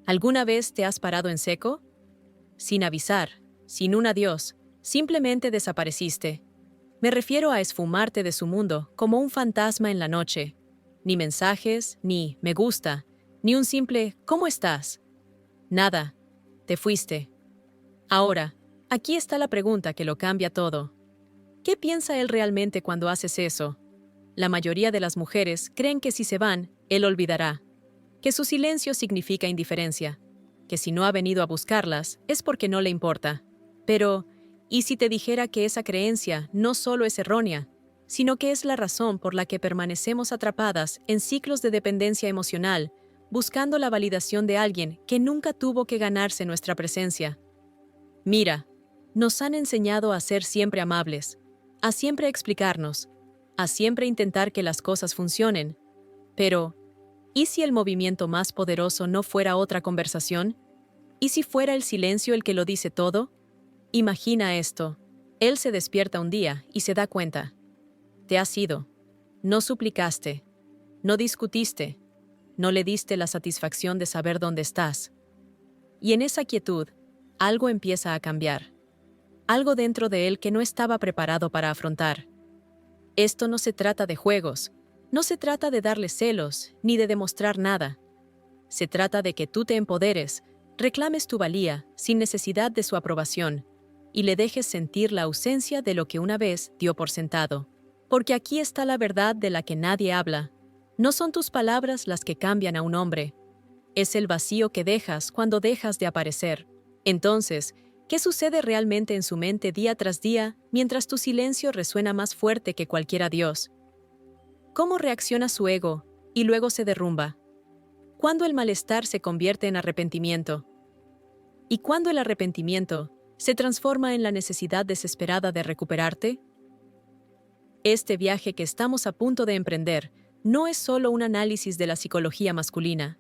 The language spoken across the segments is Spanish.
¿Alguna vez te has parado en seco? Sin avisar, sin un adiós, simplemente desapareciste. Me refiero a esfumarte de su mundo como un fantasma en la noche. Ni mensajes, ni me gusta, ni un simple ¿cómo estás? Nada. Te fuiste. Ahora, aquí está la pregunta que lo cambia todo. ¿Qué piensa él realmente cuando haces eso? La mayoría de las mujeres creen que si se van, él olvidará, que su silencio significa indiferencia, que si no ha venido a buscarlas es porque no le importa. Pero, ¿y si te dijera que esa creencia no solo es errónea, sino que es la razón por la que permanecemos atrapadas en ciclos de dependencia emocional, buscando la validación de alguien que nunca tuvo que ganarse nuestra presencia? Mira, nos han enseñado a ser siempre amables, a siempre explicarnos, a siempre intentar que las cosas funcionen. Pero, ¿y si el movimiento más poderoso no fuera otra conversación? ¿Y si fuera el silencio el que lo dice todo? Imagina esto. Él se despierta un día y se da cuenta. Te has ido. No suplicaste. No discutiste. No le diste la satisfacción de saber dónde estás. Y en esa quietud, algo empieza a cambiar. Algo dentro de él que no estaba preparado para afrontar. Esto no se trata de juegos. No se trata de darle celos, ni de demostrar nada. Se trata de que tú te empoderes, reclames tu valía sin necesidad de su aprobación, y le dejes sentir la ausencia de lo que una vez dio por sentado. Porque aquí está la verdad de la que nadie habla. No son tus palabras las que cambian a un hombre. Es el vacío que dejas cuando dejas de aparecer. Entonces, ¿qué sucede realmente en su mente día tras día mientras tu silencio resuena más fuerte que cualquier adiós? ¿Cómo reacciona su ego y luego se derrumba? ¿Cuándo el malestar se convierte en arrepentimiento? ¿Y cuándo el arrepentimiento se transforma en la necesidad desesperada de recuperarte? Este viaje que estamos a punto de emprender no es solo un análisis de la psicología masculina.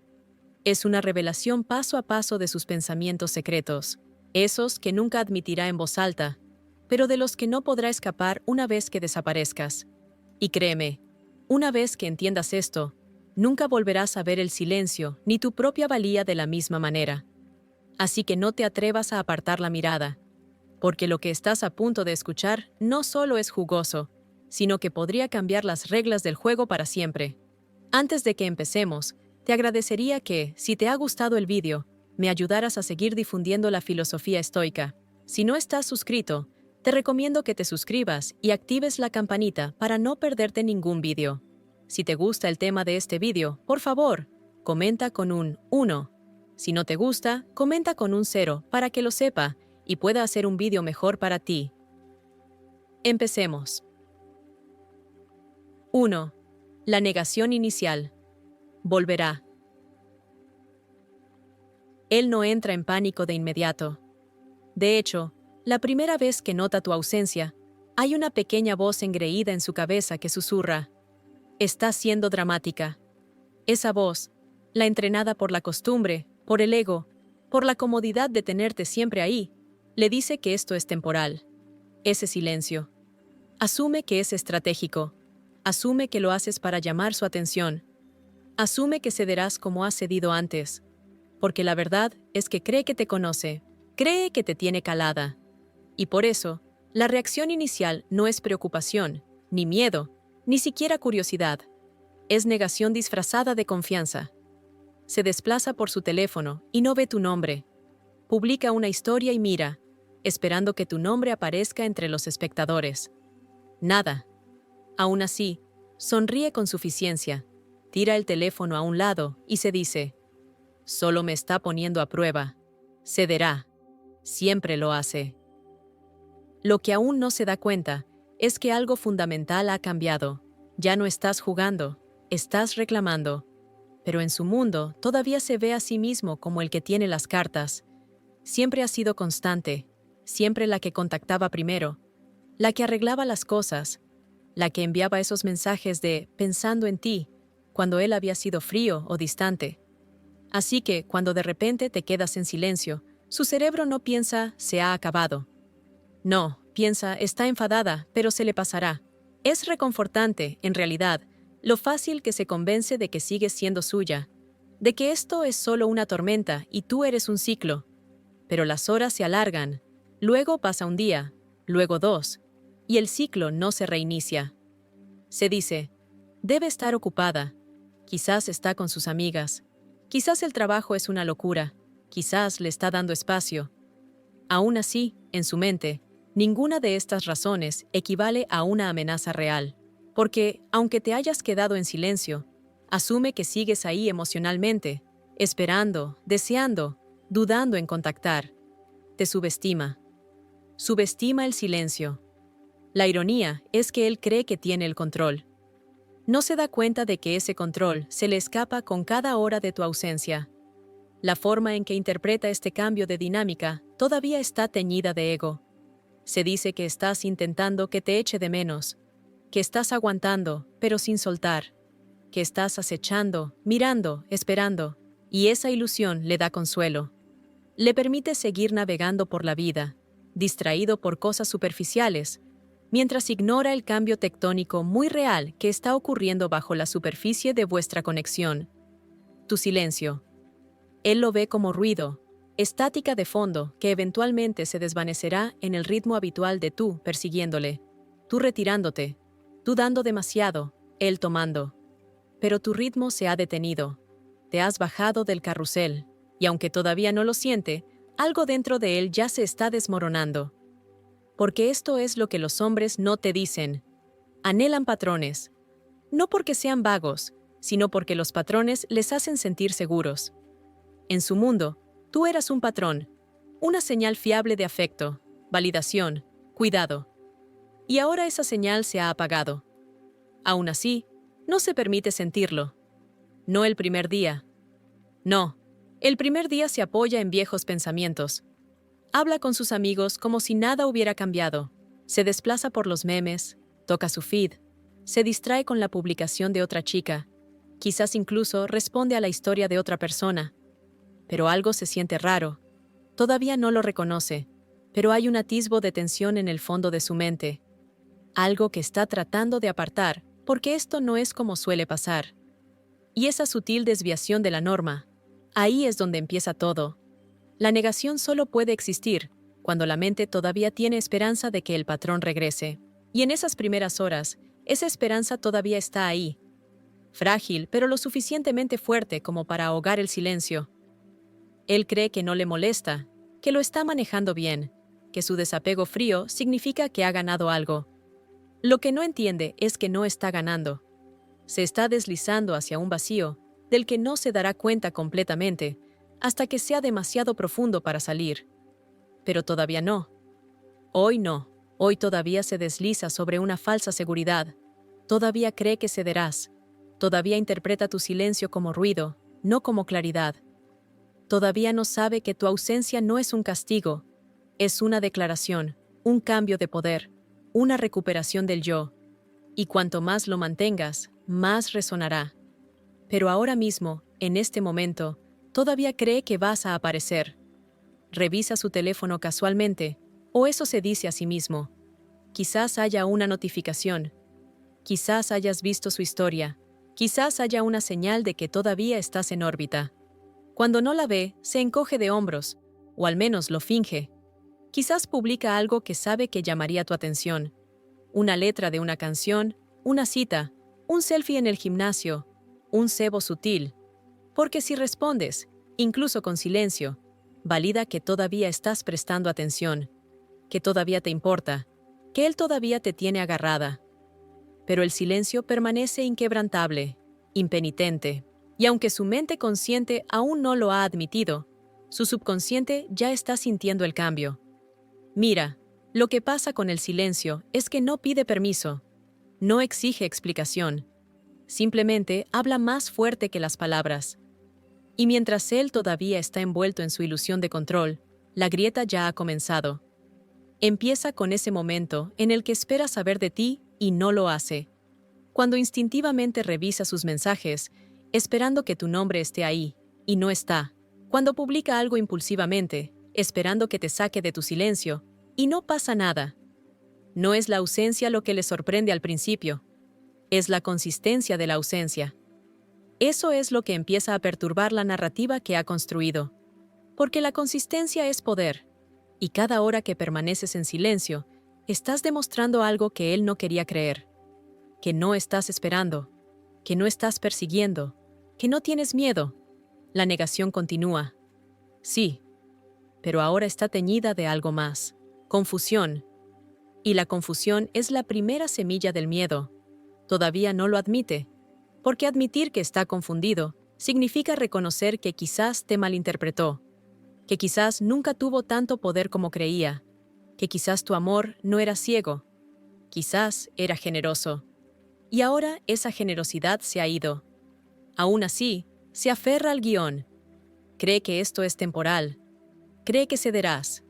Es una revelación paso a paso de sus pensamientos secretos, esos que nunca admitirá en voz alta, pero de los que no podrá escapar una vez que desaparezcas. Y créeme, una vez que entiendas esto, nunca volverás a ver el silencio ni tu propia valía de la misma manera. Así que no te atrevas a apartar la mirada, porque lo que estás a punto de escuchar no solo es jugoso, sino que podría cambiar las reglas del juego para siempre. Antes de que empecemos, te agradecería que, si te ha gustado el vídeo, me ayudaras a seguir difundiendo la filosofía estoica. Si no estás suscrito, te recomiendo que te suscribas y actives la campanita para no perderte ningún vídeo. Si te gusta el tema de este vídeo, por favor, comenta con un 1. Si no te gusta, comenta con un 0 para que lo sepa y pueda hacer un vídeo mejor para ti. Empecemos. 1. La negación inicial. Volverá. Él no entra en pánico de inmediato. De hecho, la primera vez que nota tu ausencia, hay una pequeña voz engreída en su cabeza que susurra: estás siendo dramática. Esa voz, la entrenada por la costumbre, por el ego, por la comodidad de tenerte siempre ahí, le dice que esto es temporal. Ese silencio. Asume que es estratégico. Asume que lo haces para llamar su atención. Asume que cederás como has cedido antes. Porque la verdad es que cree que te conoce, cree que te tiene calada. Y por eso, la reacción inicial no es preocupación, ni miedo, ni siquiera curiosidad. Es negación disfrazada de confianza. Se desplaza por su teléfono y no ve tu nombre. Publica una historia y mira, esperando que tu nombre aparezca entre los espectadores. Nada. Aún así, sonríe con suficiencia, tira el teléfono a un lado y se dice: solo me está poniendo a prueba. Cederá. Siempre lo hace. Lo que aún no se da cuenta es que algo fundamental ha cambiado. Ya no estás jugando, estás reclamando. Pero en su mundo todavía se ve a sí mismo como el que tiene las cartas. Siempre ha sido constante, siempre la que contactaba primero, la que arreglaba las cosas, la que enviaba esos mensajes de pensando en ti, cuando él había sido frío o distante. Así que, cuando de repente te quedas en silencio, su cerebro no piensa se ha acabado. No, piensa está enfadada, pero se le pasará. Es reconfortante, en realidad, lo fácil que se convence de que sigues siendo suya. de que esto es solo una tormenta y tú eres un ciclo. Pero las horas se alargan, luego pasa un día, luego dos, y el ciclo no se reinicia. Se dice, debe estar ocupada, quizás está con sus amigas, quizás el trabajo es una locura, quizás le está dando espacio. Aún así, en su mente, ninguna de estas razones equivale a una amenaza real, porque, aunque te hayas quedado en silencio, asume que sigues ahí emocionalmente, esperando, deseando, dudando en contactar. Te subestima. Subestima el silencio. La ironía es que él cree que tiene el control. No se da cuenta de que ese control se le escapa con cada hora de tu ausencia. La forma en que interpreta este cambio de dinámica todavía está teñida de ego. Se dice que estás intentando que te eche de menos, que estás aguantando, pero sin soltar, que estás acechando, mirando, esperando, y esa ilusión le da consuelo. Le permite seguir navegando por la vida, distraído por cosas superficiales, mientras ignora el cambio tectónico muy real que está ocurriendo bajo la superficie de vuestra conexión. Tu silencio. Él lo ve como ruido, estática de fondo que eventualmente se desvanecerá en el ritmo habitual de tú persiguiéndole, tú retirándote, tú dando demasiado, él tomando. Pero tu ritmo se ha detenido. Te has bajado del carrusel, y aunque todavía no lo siente, algo dentro de él ya se está desmoronando. Porque esto es lo que los hombres no te dicen. Anhelan patrones. No porque sean vagos, sino porque los patrones les hacen sentir seguros. En su mundo, tú eras un patrón, una señal fiable de afecto, validación, cuidado. Y ahora esa señal se ha apagado. Aún así, no se permite sentirlo. No el primer día. No, el primer día se apoya en viejos pensamientos. Habla con sus amigos como si nada hubiera cambiado. Se desplaza por los memes, toca su feed, se distrae con la publicación de otra chica. Quizás incluso responde a la historia de otra persona. Pero algo se siente raro. Todavía no lo reconoce, pero hay un atisbo de tensión en el fondo de su mente. Algo que está tratando de apartar, porque esto no es como suele pasar. Y esa sutil desviación de la norma, ahí es donde empieza todo. La negación solo puede existir cuando la mente todavía tiene esperanza de que el patrón regrese. Y en esas primeras horas, esa esperanza todavía está ahí. Frágil, pero lo suficientemente fuerte como para ahogar el silencio. Él cree que no le molesta, que lo está manejando bien, que su desapego frío significa que ha ganado algo. Lo que no entiende es que no está ganando. Se está deslizando hacia un vacío del que no se dará cuenta completamente hasta que sea demasiado profundo para salir. Pero todavía no. Hoy no. Hoy todavía se desliza sobre una falsa seguridad. Todavía cree que cederás. Todavía interpreta tu silencio como ruido, no como claridad. Todavía no sabe que tu ausencia no es un castigo, es una declaración, un cambio de poder, una recuperación del yo. Y cuanto más lo mantengas, más resonará. Pero ahora mismo, en este momento, todavía cree que vas a aparecer. Revisa su teléfono casualmente, o eso se dice a sí mismo. Quizás haya una notificación. Quizás hayas visto su historia. Quizás haya una señal de que todavía estás en órbita. Cuando no la ve, se encoge de hombros, o al menos lo finge. Quizás publica algo que sabe que llamaría tu atención. Una letra de una canción, una cita, un selfie en el gimnasio, un cebo sutil. Porque si respondes, incluso con silencio, valida que todavía estás prestando atención, que todavía te importa, que él todavía te tiene agarrada. Pero el silencio permanece inquebrantable, impenitente. Y aunque su mente consciente aún no lo ha admitido, su subconsciente ya está sintiendo el cambio. Mira, lo que pasa con el silencio es que no pide permiso, no exige explicación, simplemente habla más fuerte que las palabras. Y mientras él todavía está envuelto en su ilusión de control, la grieta ya ha comenzado. Empieza con ese momento en el que espera saber de ti y no lo hace. Cuando instintivamente revisa sus mensajes, esperando que tu nombre esté ahí, y no está. Cuando publica algo impulsivamente, esperando que te saque de tu silencio, y no pasa nada. No es la ausencia lo que le sorprende al principio, es la consistencia de la ausencia. Eso es lo que empieza a perturbar la narrativa que ha construido. Porque la consistencia es poder, y cada hora que permaneces en silencio, estás demostrando algo que él no quería creer, que no estás esperando, que no estás persiguiendo, que no tienes miedo. La negación continúa. Sí, pero ahora está teñida de algo más, confusión. Y la confusión es la primera semilla del miedo. Todavía no lo admite, porque admitir que está confundido significa reconocer que quizás te malinterpretó, que quizás nunca tuvo tanto poder como creía, que quizás tu amor no era ciego, quizás era generoso. Y ahora esa generosidad se ha ido. Aún así, se aferra al guión. Cree que esto es temporal. Cree que cederás.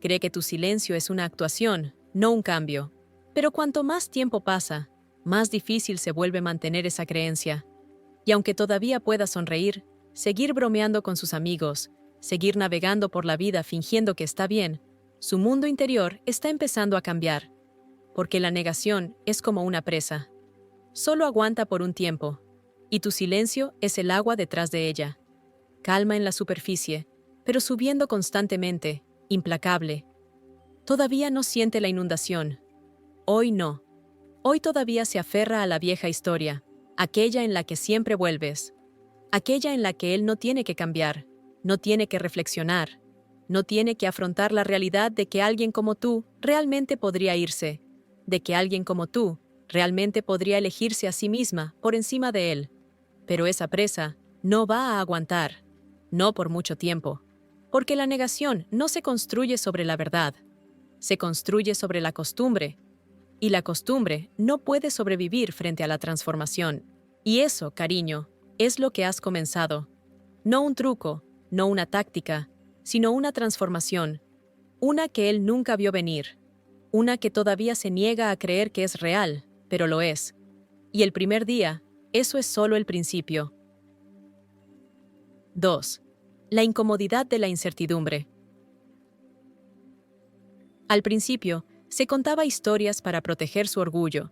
Cree que tu silencio es una actuación, no un cambio. Pero cuanto más tiempo pasa, más difícil se vuelve mantener esa creencia. Y aunque todavía pueda sonreír, seguir bromeando con sus amigos, seguir navegando por la vida fingiendo que está bien, su mundo interior está empezando a cambiar. Porque la negación es como una presa. Solo aguanta por un tiempo, y tu silencio es el agua detrás de ella. Calma en la superficie, pero subiendo constantemente, implacable. Todavía no siente la inundación. Hoy no. Hoy todavía se aferra a la vieja historia, aquella en la que siempre vuelves, aquella en la que él no tiene que cambiar, no tiene que reflexionar, no tiene que afrontar la realidad de que alguien como tú realmente podría irse, de que alguien como tú realmente podría elegirse a sí misma por encima de él. Pero esa presa no va a aguantar, no por mucho tiempo, porque la negación no se construye sobre la verdad, se construye sobre la costumbre, y la costumbre no puede sobrevivir frente a la transformación. Y eso, cariño, es lo que has comenzado. No un truco, no una táctica, sino una transformación, una que él nunca vio venir, una que todavía se niega a creer que es real, pero lo es. Y el primer día, eso es solo el principio. 2. La incomodidad de la incertidumbre. Al principio, se contaba historias para proteger su orgullo.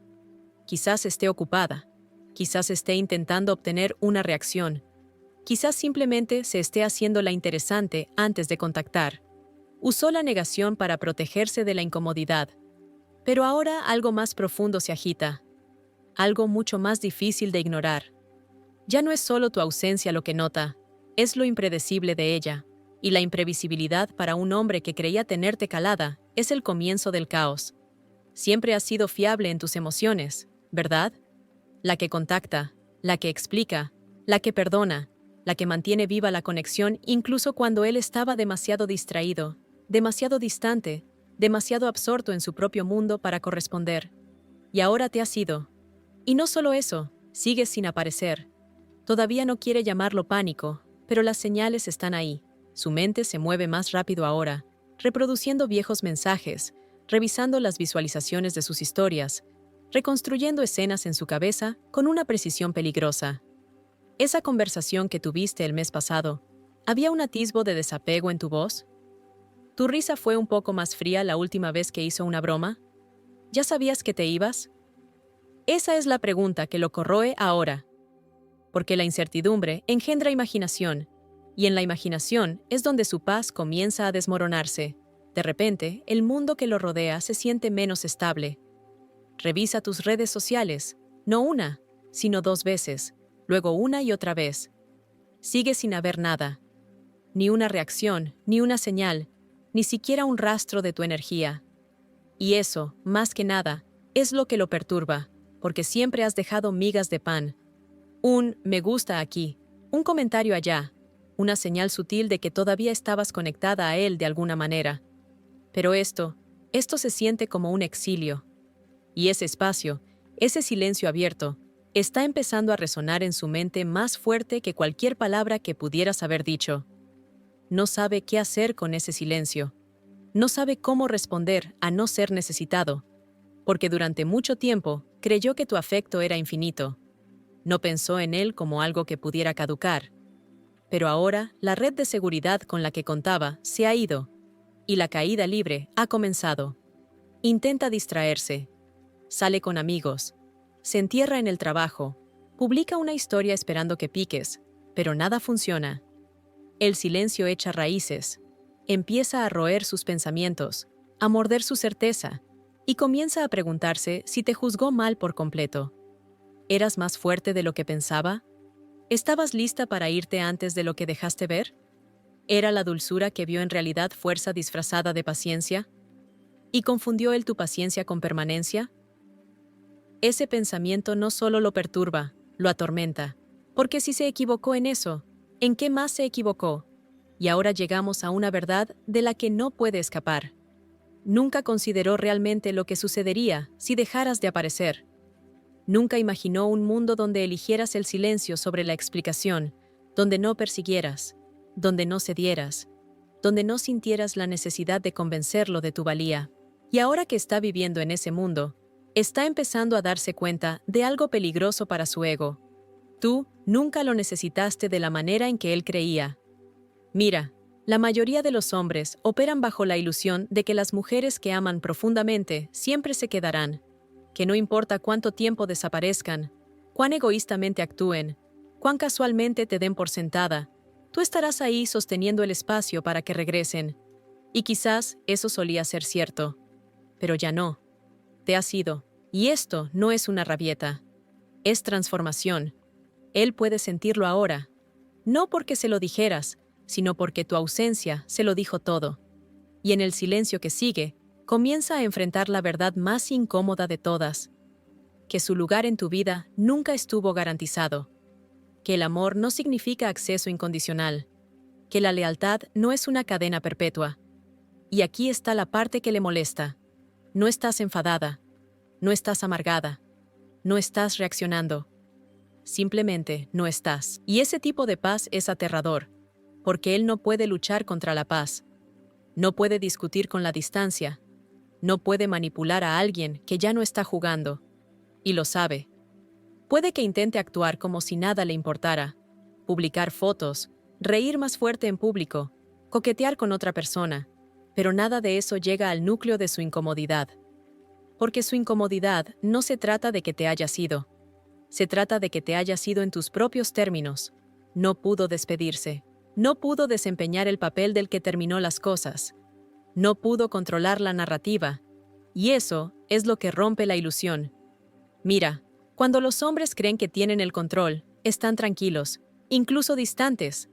Quizás esté ocupada, quizás esté intentando obtener una reacción, quizás simplemente se esté haciendo la interesante antes de contactar. Usó la negación para protegerse de la incomodidad. Pero ahora algo más profundo se agita, algo mucho más difícil de ignorar. Ya no es solo tu ausencia lo que nota, es lo impredecible de ella, y la imprevisibilidad para un hombre que creía tenerte calada es el comienzo del caos. Siempre has sido fiable en tus emociones, ¿verdad? La que contacta, la que explica, la que perdona, la que mantiene viva la conexión incluso cuando él estaba demasiado distraído, demasiado distante, demasiado absorto en su propio mundo para corresponder. Y ahora te has ido. Y no solo eso, sigues sin aparecer. Todavía no quiere llamarlo pánico, pero las señales están ahí. Su mente se mueve más rápido ahora, reproduciendo viejos mensajes, revisando las visualizaciones de sus historias, reconstruyendo escenas en su cabeza con una precisión peligrosa. Esa conversación que tuviste el mes pasado, ¿había un atisbo de desapego en tu voz? ¿Tu risa fue un poco más fría la última vez que hizo una broma? ¿Ya sabías que te ibas? Esa es la pregunta que lo corroe ahora. Porque la incertidumbre engendra imaginación, y en la imaginación es donde su paz comienza a desmoronarse. De repente, el mundo que lo rodea se siente menos estable. Revisa tus redes sociales, no una, sino 2 veces, luego una y otra vez. Sigue sin haber nada. Ni una reacción, ni una señal, ni siquiera un rastro de tu energía. Y eso, más que nada, es lo que lo perturba, porque siempre has dejado migas de pan. Un me gusta aquí, un comentario allá, una señal sutil de que todavía estabas conectada a él de alguna manera. Pero esto se siente como un exilio. Y ese espacio, ese silencio abierto, está empezando a resonar en su mente más fuerte que cualquier palabra que pudieras haber dicho. No sabe qué hacer con ese silencio. No sabe cómo responder a no ser necesitado, porque durante mucho tiempo creyó que tu afecto era infinito. No pensó en él como algo que pudiera caducar. Pero ahora la red de seguridad con la que contaba se ha ido, y la caída libre ha comenzado. Intenta distraerse. Sale con amigos. Se entierra en el trabajo. Publica una historia esperando que piques, pero nada funciona. El silencio echa raíces, empieza a roer sus pensamientos, a morder su certeza, y comienza a preguntarse si te juzgó mal por completo. ¿Eras más fuerte de lo que pensaba? ¿Estabas lista para irte antes de lo que dejaste ver? ¿Era la dulzura que vio en realidad fuerza disfrazada de paciencia? ¿Y confundió él tu paciencia con permanencia? Ese pensamiento no solo lo perturba, lo atormenta, porque si se equivocó en eso, ¿en qué más se equivocó? Y ahora llegamos a una verdad de la que no puede escapar. Nunca consideró realmente lo que sucedería si dejaras de aparecer. Nunca imaginó un mundo donde eligieras el silencio sobre la explicación, donde no persiguieras, donde no cedieras, donde no sintieras la necesidad de convencerlo de tu valía. Y ahora que está viviendo en ese mundo, está empezando a darse cuenta de algo peligroso para su ego. Tú nunca lo necesitaste de la manera en que él creía. Mira, la mayoría de los hombres operan bajo la ilusión de que las mujeres que aman profundamente siempre se quedarán, que no importa cuánto tiempo desaparezcan, cuán egoístamente actúen, cuán casualmente te den por sentada, tú estarás ahí sosteniendo el espacio para que regresen. Y quizás eso solía ser cierto, pero ya no. Te has ido, y esto no es una rabieta, es transformación. Él puede sentirlo ahora, no porque se lo dijeras, sino porque tu ausencia se lo dijo todo. Y en el silencio que sigue, comienza a enfrentar la verdad más incómoda de todas, que su lugar en tu vida nunca estuvo garantizado, que el amor no significa acceso incondicional, que la lealtad no es una cadena perpetua. Y aquí está la parte que le molesta. No estás enfadada, no estás amargada, no estás reaccionando. Simplemente no estás. Y ese tipo de paz es aterrador, porque él no puede luchar contra la paz. No puede discutir con la distancia. No puede manipular a alguien que ya no está jugando. Y lo sabe. Puede que intente actuar como si nada le importara, publicar fotos, reír más fuerte en público, coquetear con otra persona, pero nada de eso llega al núcleo de su incomodidad. Porque su incomodidad no se trata de que te hayas ido. Se trata de que te hayas ido en tus propios términos. No pudo despedirse. No pudo desempeñar el papel del que terminó las cosas. No pudo controlar la narrativa. Y eso es lo que rompe la ilusión. Mira, cuando los hombres creen que tienen el control, están tranquilos, incluso distantes.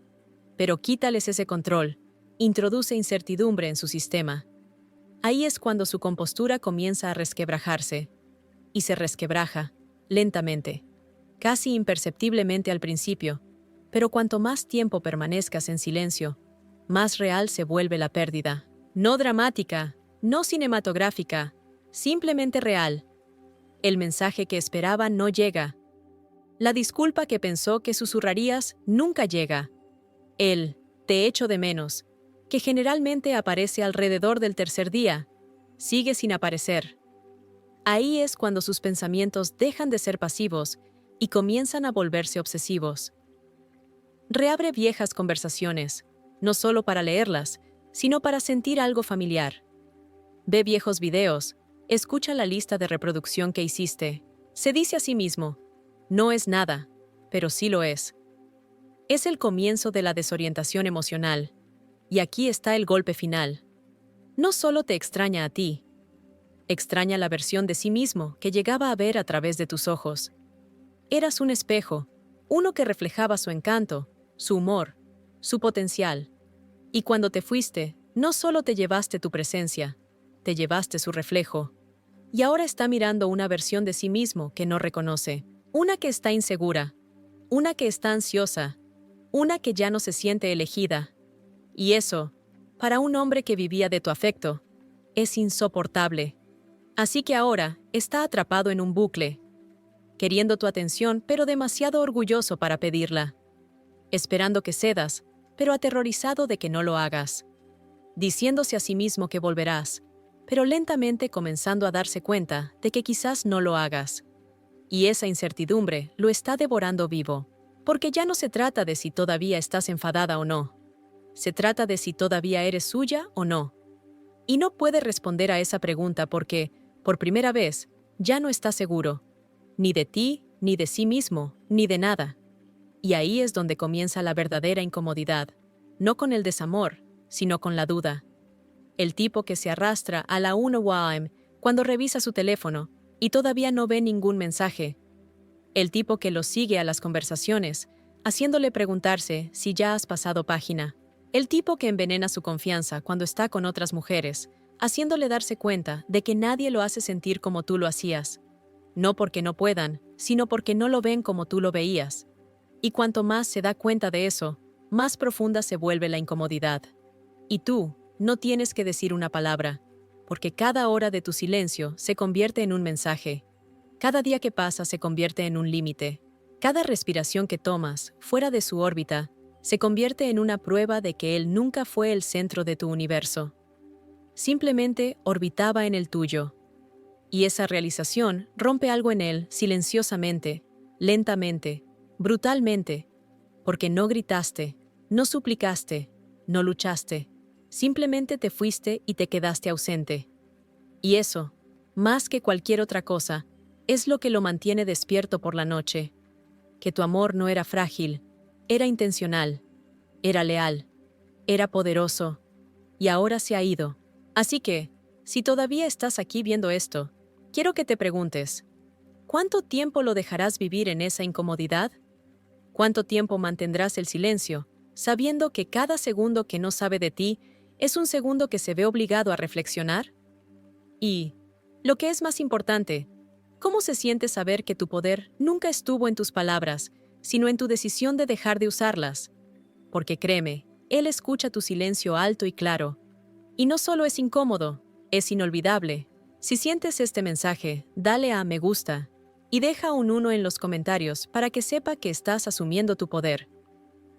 Pero quítales ese control, introduce incertidumbre en su sistema. Ahí es cuando su compostura comienza a resquebrajarse. Y se resquebraja, lentamente, casi imperceptiblemente al principio, pero cuanto más tiempo permanezcas en silencio, más real se vuelve la pérdida. No dramática, no cinematográfica, simplemente real. El mensaje que esperaba no llega. La disculpa que pensó que susurrarías nunca llega. El "te echo de menos", que generalmente aparece alrededor del tercer día, sigue sin aparecer. Ahí es cuando sus pensamientos dejan de ser pasivos y comienzan a volverse obsesivos. Reabre viejas conversaciones, no solo para leerlas, sino para sentir algo familiar. Ve viejos videos, escucha la lista de reproducción que hiciste. Se dice a sí mismo, no es nada, pero sí lo es. Es el comienzo de la desorientación emocional. Y aquí está el golpe final. No solo te extraña a ti, extraña la versión de sí mismo que llegaba a ver a través de tus ojos. Eras un espejo, uno que reflejaba su encanto, su humor, su potencial. Y cuando te fuiste, no solo te llevaste tu presencia, te llevaste su reflejo. Y ahora está mirando una versión de sí mismo que no reconoce, una que está insegura, una que está ansiosa, una que ya no se siente elegida. Y eso, para un hombre que vivía de tu afecto, es insoportable. Así que ahora está atrapado en un bucle, queriendo tu atención pero demasiado orgulloso para pedirla, esperando que cedas, pero aterrorizado de que no lo hagas, diciéndose a sí mismo que volverás, pero lentamente comenzando a darse cuenta de que quizás no lo hagas. Y esa incertidumbre lo está devorando vivo, porque ya no se trata de si todavía estás enfadada o no. Se trata de si todavía eres suya o no. Y no puede responder a esa pregunta porque, por primera vez, ya no está seguro, ni de ti ni de sí mismo, ni de nada. Y ahí es donde comienza la verdadera incomodidad, no con el desamor, sino con la duda. El tipo que se arrastra a la 1 a.m. cuando revisa su teléfono y todavía no ve ningún mensaje. El tipo que lo sigue a las conversaciones, haciéndole preguntarse si ya has pasado página. El tipo que envenena su confianza cuando está con otras mujeres, haciéndole darse cuenta de que nadie lo hace sentir como tú lo hacías. No porque no puedan, sino porque no lo ven como tú lo veías. Y cuanto más se da cuenta de eso, más profunda se vuelve la incomodidad. Y tú no tienes que decir una palabra, porque cada hora de tu silencio se convierte en un mensaje. Cada día que pasa se convierte en un límite. Cada respiración que tomas, fuera de su órbita, se convierte en una prueba de que él nunca fue el centro de tu universo. Simplemente orbitaba en el tuyo. Y esa realización rompe algo en él silenciosamente, lentamente, brutalmente, porque no gritaste, no suplicaste, no luchaste, simplemente te fuiste y te quedaste ausente. Y eso, más que cualquier otra cosa, es lo que lo mantiene despierto por la noche. Que tu amor no era frágil, era intencional, era leal, era poderoso, y ahora se ha ido. Así que, si todavía estás aquí viendo esto, quiero que te preguntes, ¿cuánto tiempo lo dejarás vivir en esa incomodidad? ¿Cuánto tiempo mantendrás el silencio, sabiendo que cada segundo que no sabe de ti es un segundo que se ve obligado a reflexionar? Y, lo que es más importante, ¿cómo se siente saber que tu poder nunca estuvo en tus palabras, sino en tu decisión de dejar de usarlas? Porque créeme, él escucha tu silencio alto y claro. Y no solo es incómodo, es inolvidable. Si sientes este mensaje, dale a me gusta y deja un 1 en los comentarios para que sepa que estás asumiendo tu poder.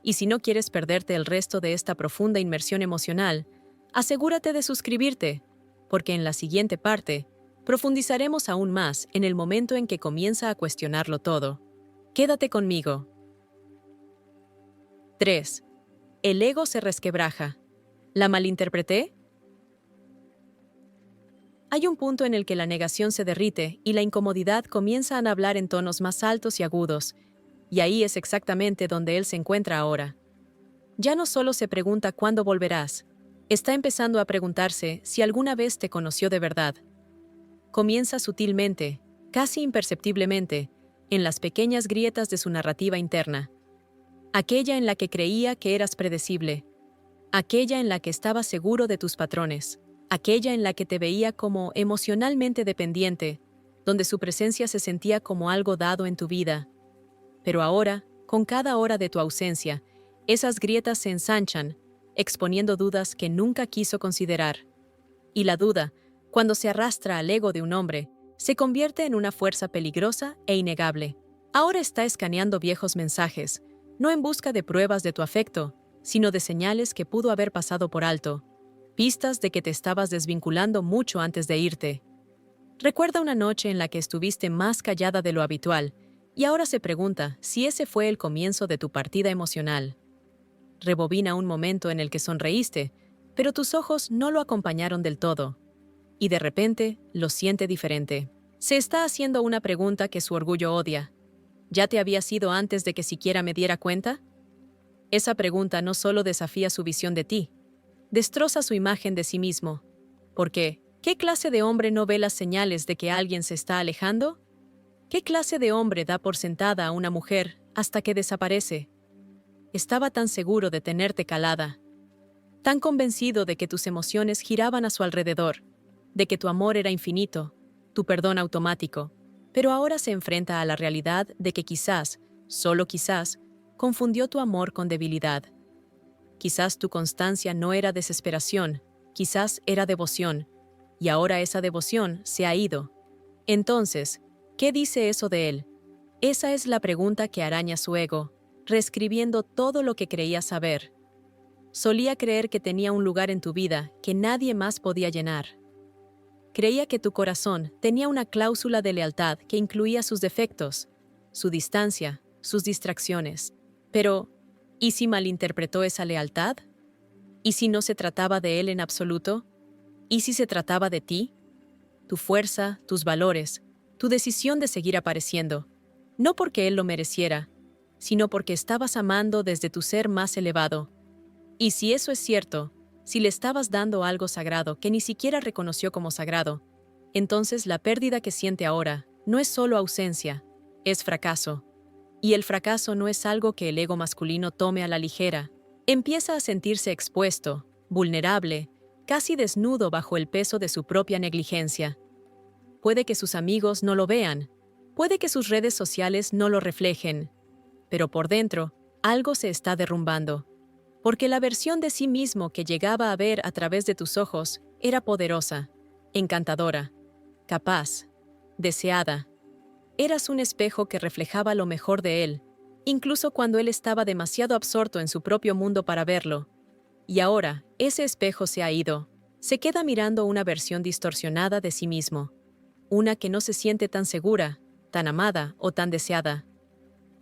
Y si no quieres perderte el resto de esta profunda inmersión emocional, asegúrate de suscribirte, porque en la siguiente parte profundizaremos aún más en el momento en que comienza a cuestionarlo todo. Quédate conmigo. 3. El ego se resquebraja. ¿La malinterpreté? Hay un punto en el que la negación se derrite y la incomodidad comienza a hablar en tonos más altos y agudos, y ahí es exactamente donde él se encuentra ahora. Ya no solo se pregunta cuándo volverás, está empezando a preguntarse si alguna vez te conoció de verdad. Comienza sutilmente, casi imperceptiblemente, en las pequeñas grietas de su narrativa interna. Aquella en la que creía que eras predecible, aquella en la que estaba seguro de tus patrones, aquella en la que te veía como emocionalmente dependiente, donde su presencia se sentía como algo dado en tu vida. Pero ahora, con cada hora de tu ausencia, esas grietas se ensanchan, exponiendo dudas que nunca quiso considerar. Y la duda, cuando se arrastra al ego de un hombre, se convierte en una fuerza peligrosa e innegable. Ahora está escaneando viejos mensajes, no en busca de pruebas de tu afecto, sino de señales que pudo haber pasado por alto, pistas de que te estabas desvinculando mucho antes de irte. Recuerda una noche en la que estuviste más callada de lo habitual, y ahora se pregunta si ese fue el comienzo de tu partida emocional. Rebobina un momento en el que sonreíste, pero tus ojos no lo acompañaron del todo, y de repente lo siente diferente. Se está haciendo una pregunta que su orgullo odia. ¿Ya te habías ido antes de que siquiera me diera cuenta? Esa pregunta no solo desafía su visión de ti, destroza su imagen de sí mismo. Porque, ¿qué clase de hombre no ve las señales de que alguien se está alejando? ¿Qué clase de hombre da por sentada a una mujer hasta que desaparece? Estaba tan seguro de tenerte calada, tan convencido de que tus emociones giraban a su alrededor, de que tu amor era infinito, tu perdón automático, pero ahora se enfrenta a la realidad de que quizás, solo quizás, confundió tu amor con debilidad. Quizás tu constancia no era desesperación, quizás era devoción, y ahora esa devoción se ha ido. Entonces, ¿qué dice eso de él? Esa es la pregunta que araña su ego, reescribiendo todo lo que creía saber. Solía creer que tenía un lugar en tu vida que nadie más podía llenar. Creía que tu corazón tenía una cláusula de lealtad que incluía sus defectos, su distancia, sus distracciones. Pero, ¿y si malinterpretó esa lealtad? ¿Y si no se trataba de él en absoluto? ¿Y si se trataba de ti? Tu fuerza, tus valores, tu decisión de seguir apareciendo. no porque él lo mereciera, sino porque estabas amando desde tu ser más elevado. Y si eso es cierto, si le estabas dando algo sagrado que ni siquiera reconoció como sagrado, entonces la pérdida que siente ahora no es solo ausencia, es fracaso. Y el fracaso no es algo que el ego masculino tome a la ligera. Empieza a sentirse expuesto, vulnerable, casi desnudo bajo el peso de su propia negligencia. Puede que sus amigos no lo vean, puede que sus redes sociales no lo reflejen, pero por dentro, algo se está derrumbando. Porque la versión de sí mismo que llegaba a ver a través de tus ojos era poderosa, encantadora, capaz, deseada. Eras un espejo que reflejaba lo mejor de él, incluso cuando él estaba demasiado absorto en su propio mundo para verlo. Y ahora, ese espejo se ha ido. Se queda mirando una versión distorsionada de sí mismo. Una que no se siente tan segura, tan amada o tan deseada.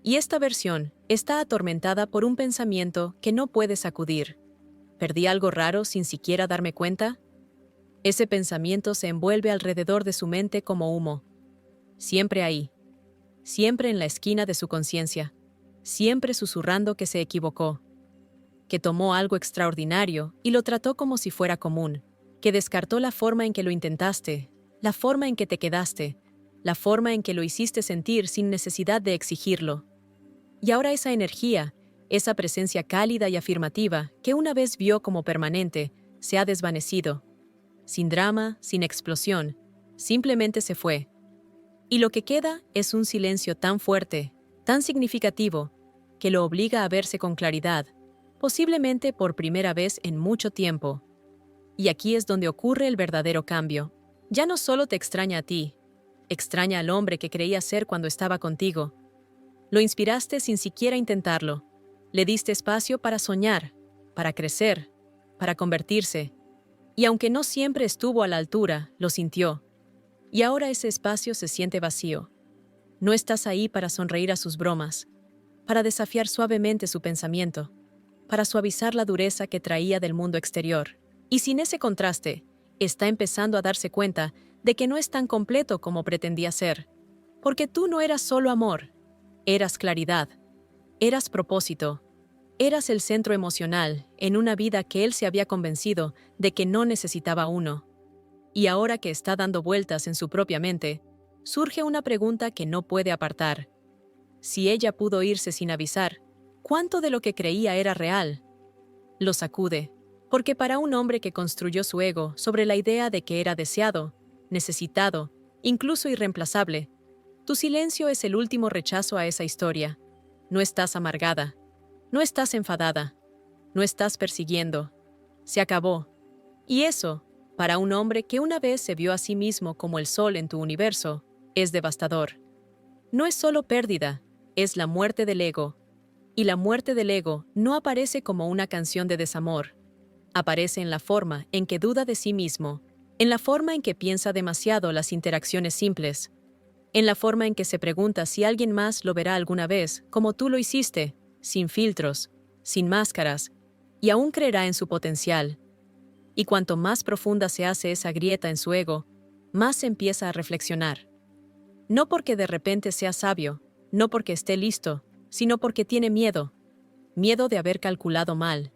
Y esta versión está atormentada por un pensamiento que no puede sacudir. ¿Perdí algo raro sin siquiera darme cuenta? Ese pensamiento se envuelve alrededor de su mente como humo. Siempre ahí. Siempre en la esquina de su conciencia. Siempre susurrando que se equivocó. Que tomó algo extraordinario y lo trató como si fuera común. Que descartó la forma en que lo intentaste, la forma en que te quedaste, la forma en que lo hiciste sentir sin necesidad de exigirlo. Y ahora esa energía, esa presencia cálida y afirmativa que una vez vio como permanente, se ha desvanecido. Sin drama, sin explosión, simplemente se fue. Y lo que queda es un silencio tan fuerte, tan significativo, que lo obliga a verse con claridad, posiblemente por primera vez en mucho tiempo. Y aquí es donde ocurre el verdadero cambio. Ya no solo te extraña a ti, extraña al hombre que creía ser cuando estaba contigo. Lo inspiraste sin siquiera intentarlo. Le diste espacio para soñar, para crecer, para convertirse. Y aunque no siempre estuvo a la altura, lo sintió. Y ahora ese espacio se siente vacío. No estás ahí para sonreír a sus bromas, para desafiar suavemente su pensamiento, para suavizar la dureza que traía del mundo exterior. Y sin ese contraste, está empezando a darse cuenta de que no es tan completo como pretendía ser. Porque tú no eras solo amor, eras claridad, eras propósito, eras el centro emocional en una vida que él se había convencido de que no necesitaba uno. Y ahora que está dando vueltas en su propia mente, surge una pregunta que no puede apartar. Si ella pudo irse sin avisar, ¿cuánto de lo que creía era real? Lo sacude, porque para un hombre que construyó su ego sobre la idea de que era deseado, necesitado, incluso irreemplazable, tu silencio es el último rechazo a esa historia. No estás amargada, no estás enfadada, no estás persiguiendo. Se acabó. Y eso, para un hombre que una vez se vio a sí mismo como el sol en tu universo, es devastador. No es solo pérdida, es la muerte del ego. Y la muerte del ego no aparece como una canción de desamor. Aparece en la forma en que duda de sí mismo, en la forma en que piensa demasiado las interacciones simples, en la forma en que se pregunta si alguien más lo verá alguna vez, como tú lo hiciste, sin filtros, sin máscaras, y aún creerá en su potencial. Y cuanto más profunda se hace esa grieta en su ego, más se empieza a reflexionar. No porque de repente sea sabio, no porque esté listo, sino porque tiene miedo. Miedo de haber calculado mal.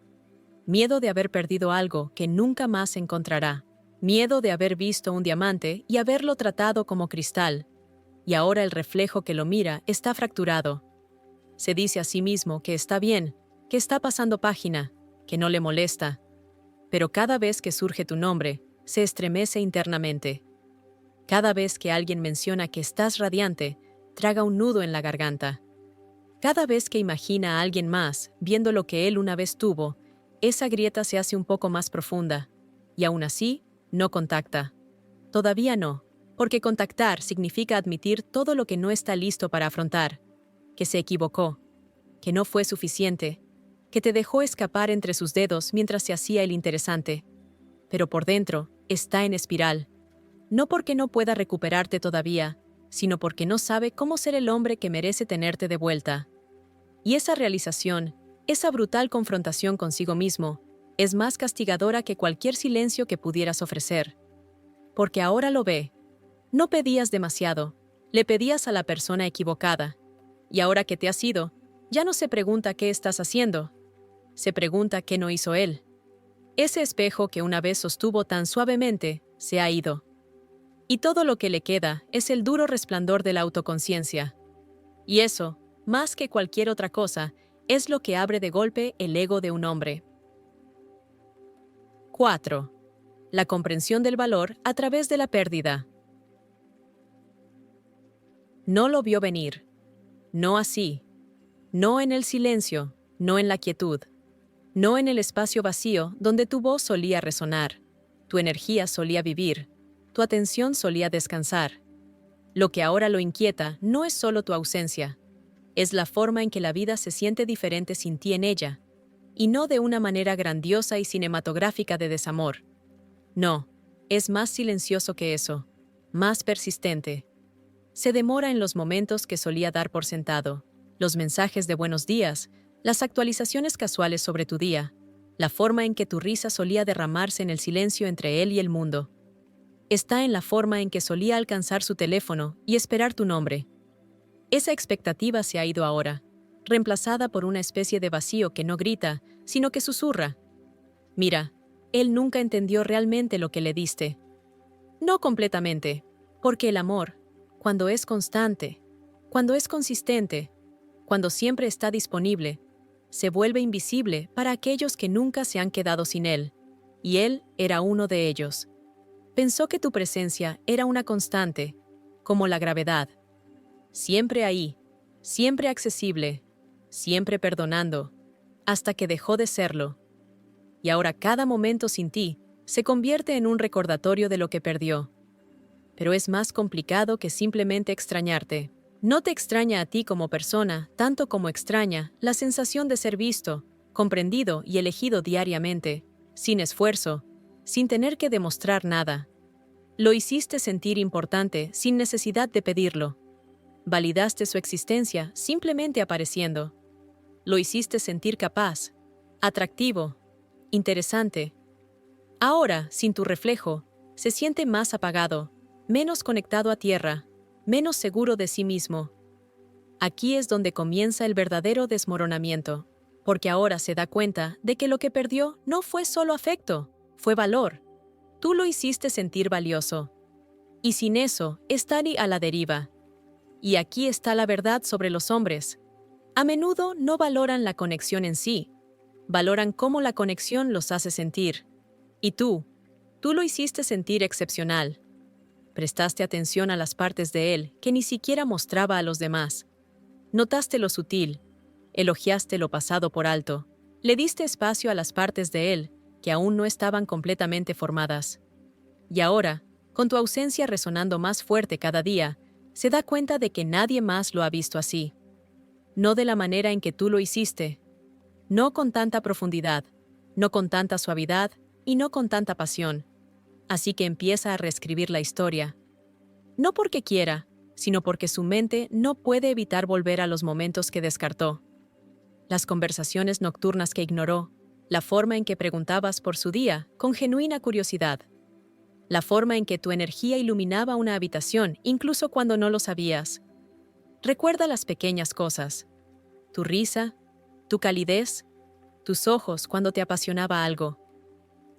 Miedo de haber perdido algo que nunca más encontrará. Miedo de haber visto un diamante y haberlo tratado como cristal. Y ahora el reflejo que lo mira está fracturado. Se dice a sí mismo que está bien, que está pasando página, que no le molesta. Pero cada vez que surge tu nombre, se estremece internamente. Cada vez que alguien menciona que estás radiante, traga un nudo en la garganta. Cada vez que imagina a alguien más viendo lo que él una vez tuvo, esa grieta se hace un poco más profunda. Y aún así, no contacta. Todavía no. Porque contactar significa admitir todo lo que no está listo para afrontar, que se equivocó, que no fue suficiente, que te dejó escapar entre sus dedos mientras se hacía el interesante. Pero por dentro, está en espiral. No porque no pueda recuperarte todavía, sino porque no sabe cómo ser el hombre que merece tenerte de vuelta. Y esa realización, esa brutal confrontación consigo mismo, es más castigadora que cualquier silencio que pudieras ofrecer. Porque ahora lo ve. No pedías demasiado, le pedías a la persona equivocada, Y ahora que te has ido, ya no se pregunta qué estás haciendo, se pregunta qué no hizo él. Ese espejo que una vez sostuvo tan suavemente se ha ido. Y todo lo que le queda es el duro resplandor de la autoconciencia. Y eso, más que cualquier otra cosa, es lo que abre de golpe el ego de un hombre. 4. La comprensión del valor a través de la pérdida. No lo vio venir. No así. No en el silencio, no en la quietud. No en el espacio vacío donde tu voz solía resonar, tu energía solía vivir, tu atención solía descansar. Lo que ahora lo inquieta no es solo tu ausencia, es la forma en que la vida se siente diferente sin ti en ella, y no de una manera grandiosa y cinematográfica de desamor. No, es más silencioso que eso, más persistente. Se demora en los momentos que solía dar por sentado, los mensajes de buenos días, las actualizaciones casuales sobre tu día, la forma en que tu risa solía derramarse en el silencio entre él y el mundo. Está en la forma en que solía alcanzar su teléfono y esperar tu nombre. Esa expectativa se ha ido ahora, reemplazada por una especie de vacío que no grita, sino que susurra. Mira, él nunca entendió realmente lo que le diste. No completamente, porque el amor, cuando es constante, cuando es consistente, cuando siempre está disponible, se vuelve invisible para aquellos que nunca se han quedado sin él, y él era uno de ellos. Pensó que tu presencia era una constante, como la gravedad. Siempre ahí, siempre accesible, siempre perdonando, hasta que dejó de serlo. Y ahora cada momento sin ti se convierte en un recordatorio de lo que perdió. Pero es más complicado que simplemente extrañarte. No te extraña a ti como persona, tanto como extraña la sensación de ser visto, comprendido y elegido diariamente, sin esfuerzo, sin tener que demostrar nada. Lo hiciste sentir importante sin necesidad de pedirlo. Validaste su existencia simplemente apareciendo. Lo hiciste sentir capaz, atractivo, interesante. Ahora, sin tu reflejo, se siente más apagado, menos conectado a tierra, menos seguro de sí mismo. Aquí es donde comienza el verdadero desmoronamiento, porque ahora se da cuenta de que lo que perdió no fue solo afecto, fue valor. Tú lo hiciste sentir valioso. Y sin eso, estaría a la deriva. Y aquí está la verdad sobre los hombres. A menudo no valoran la conexión en sí, valoran cómo la conexión los hace sentir. Y tú lo hiciste sentir excepcional. Prestaste atención a las partes de él que ni siquiera mostraba a los demás. Notaste lo sutil, elogiaste lo pasado por alto, le diste espacio a las partes de él que aún no estaban completamente formadas. Y ahora, con tu ausencia resonando más fuerte cada día, se da cuenta de que nadie más lo ha visto así. No de la manera en que tú lo hiciste, no con tanta profundidad, no con tanta suavidad y no con tanta pasión. Así que empieza a reescribir la historia. No porque quiera, sino porque su mente no puede evitar volver a los momentos que descartó. Las conversaciones nocturnas que ignoró, la forma en que preguntabas por su día con genuina curiosidad, la forma en que tu energía iluminaba una habitación incluso cuando no lo sabías. Recuerda las pequeñas cosas, tu risa, tu calidez, tus ojos cuando te apasionaba algo.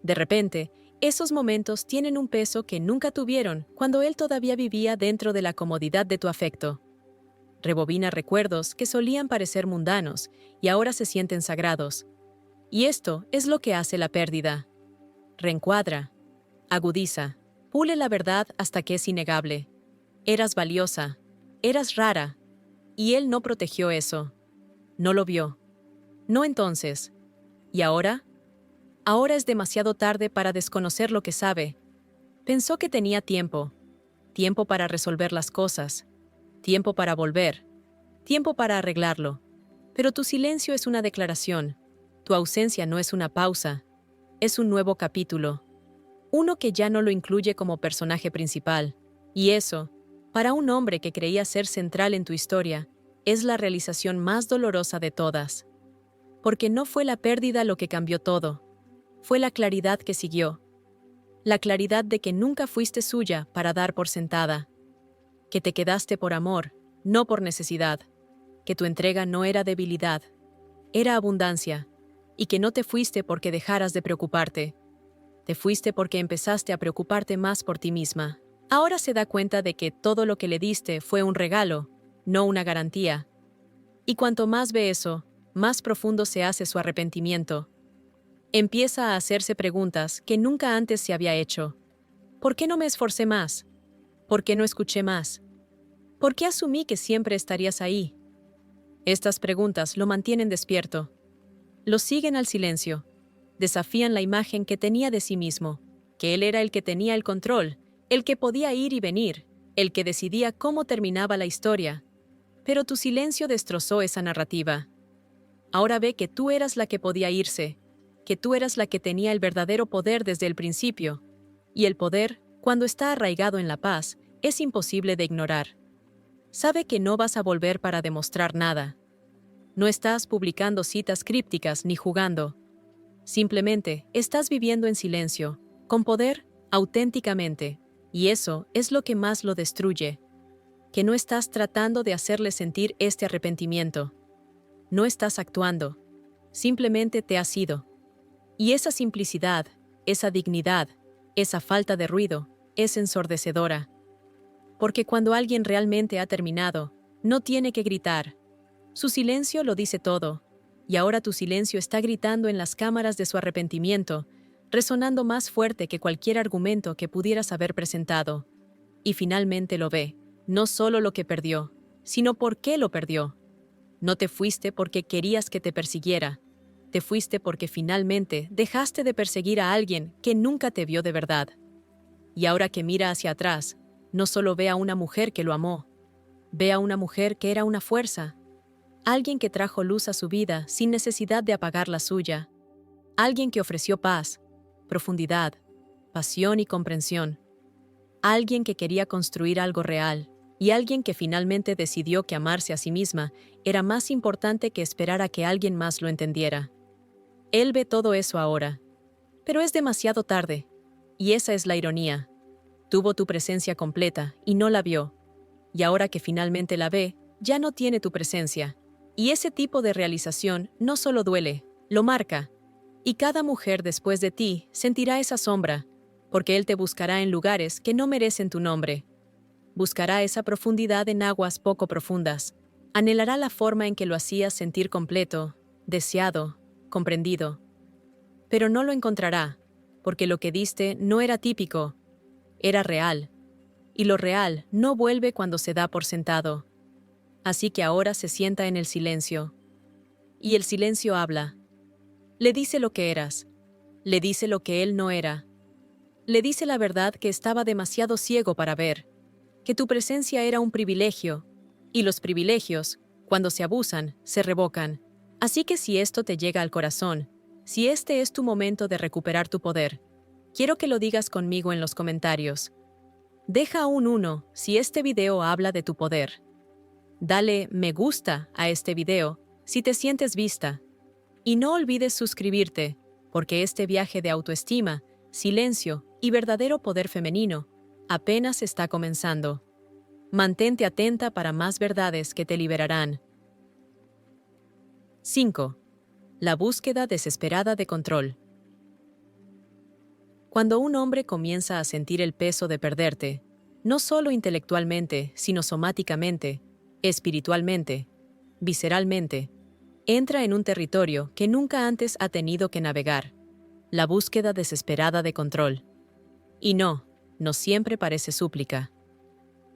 De repente, esos momentos tienen un peso que nunca tuvieron cuando él todavía vivía dentro de la comodidad de tu afecto. Rebobina recuerdos que solían parecer mundanos y ahora se sienten sagrados. Y esto es lo que hace la pérdida. Reencuadra, agudiza, pule la verdad hasta que es innegable. Eras valiosa, eras rara, y él no protegió eso. No lo vio. No entonces. ¿Y ahora? Ahora es demasiado tarde para desconocer lo que sabe. Pensó que tenía tiempo. Tiempo para resolver las cosas. Tiempo para volver. Tiempo para arreglarlo. Pero tu silencio es una declaración. Tu ausencia no es una pausa. Es un nuevo capítulo. Uno que ya no lo incluye como personaje principal. Y eso, para un hombre que creía ser central en tu historia, es la realización más dolorosa de todas. Porque no fue la pérdida lo que cambió todo. Fue la claridad que siguió. La claridad de que nunca fuiste suya para dar por sentada. Que te quedaste por amor, no por necesidad. que tu entrega no era debilidad, era abundancia, y que no te fuiste porque dejaras de preocuparte. Te fuiste porque empezaste a preocuparte más por ti misma. Ahora se da cuenta de que todo lo que le diste fue un regalo, no una garantía. Y cuanto más ve eso, más profundo se hace su arrepentimiento. Empieza a hacerse preguntas que nunca antes se había hecho. ¿Por qué no me esforcé más? ¿Por qué no escuché más? ¿Por qué asumí que siempre estarías ahí? Estas preguntas lo mantienen despierto. Lo siguen al silencio. Desafían la imagen que tenía de sí mismo, que él era el que tenía el control, el que podía ir y venir, el que decidía cómo terminaba la historia. Pero tu silencio destrozó esa narrativa. Ahora ve que tú eras la que podía irse, que tú eras la que tenía el verdadero poder desde el principio. Y el poder, cuando está arraigado en la paz, es imposible de ignorar. Sabe que no vas a volver para demostrar nada. No estás publicando citas crípticas ni jugando. Simplemente estás viviendo en silencio, con poder, auténticamente. Y eso es lo que más lo destruye. Que no estás tratando de hacerle sentir este arrepentimiento. No estás actuando. Simplemente te has ido. Y esa simplicidad, esa dignidad, esa falta de ruido, es ensordecedora. Porque cuando alguien realmente ha terminado, no tiene que gritar. Su silencio lo dice todo, y ahora tu silencio está gritando en las cámaras de su arrepentimiento, resonando más fuerte que cualquier argumento que pudieras haber presentado. Y finalmente lo ve, no solo lo que perdió, sino por qué lo perdió. No te fuiste porque querías que te persiguiera. Te fuiste porque finalmente dejaste de perseguir a alguien que nunca te vio de verdad. Y ahora que mira hacia atrás, no solo ve a una mujer que lo amó, ve a una mujer que era una fuerza, alguien que trajo luz a su vida sin necesidad de apagar la suya, alguien que ofreció paz, profundidad, pasión y comprensión, alguien que quería construir algo real, y alguien que finalmente decidió que amarse a sí misma era más importante que esperar a que alguien más lo entendiera. Él ve todo eso ahora, pero es demasiado tarde, y esa es la ironía. Tuvo tu presencia completa y no la vio, y ahora que finalmente la ve, ya no tiene tu presencia. Y ese tipo de realización no solo duele, lo marca. Y cada mujer después de ti sentirá esa sombra, porque él te buscará en lugares que no merecen tu nombre. Buscará esa profundidad en aguas poco profundas. Anhelará la forma en que lo hacías sentir completo, deseado, comprendido. Pero no lo encontrará, porque lo que diste no era típico, era real. Y lo real no vuelve cuando se da por sentado. Así que ahora se sienta en el silencio. Y el silencio habla. Le dice lo que eras. Le dice lo que él no era. Le dice la verdad que estaba demasiado ciego para ver. Que tu presencia era un privilegio. Y los privilegios, cuando se abusan, se revocan. Así que si esto te llega al corazón, si este es tu momento de recuperar tu poder, quiero que lo digas conmigo en los comentarios. Deja un 1 si este video habla de tu poder. Dale me gusta a este video si te sientes vista. Y no olvides suscribirte, porque este viaje de autoestima, silencio y verdadero poder femenino apenas está comenzando. Mantente atenta para más verdades que te liberarán. 5. La búsqueda desesperada de control. Cuando un hombre comienza a sentir el peso de perderte, no solo intelectualmente, sino somáticamente, espiritualmente, visceralmente, entra en un territorio que nunca antes ha tenido que navegar, la búsqueda desesperada de control. Y no siempre parece súplica.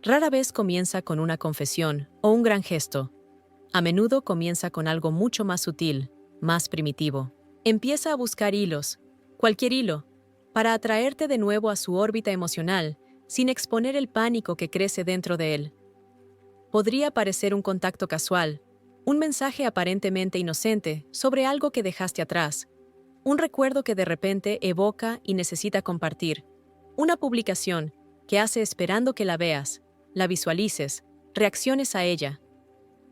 Rara vez comienza con una confesión o un gran gesto. A menudo comienza con algo mucho más sutil, más primitivo. Empieza a buscar hilos, cualquier hilo, para atraerte de nuevo a su órbita emocional, sin exponer el pánico que crece dentro de él. Podría parecer un contacto casual, un mensaje aparentemente inocente sobre algo que dejaste atrás, un recuerdo que de repente evoca y necesita compartir, una publicación que hace esperando que la veas, la visualices, reacciones a ella.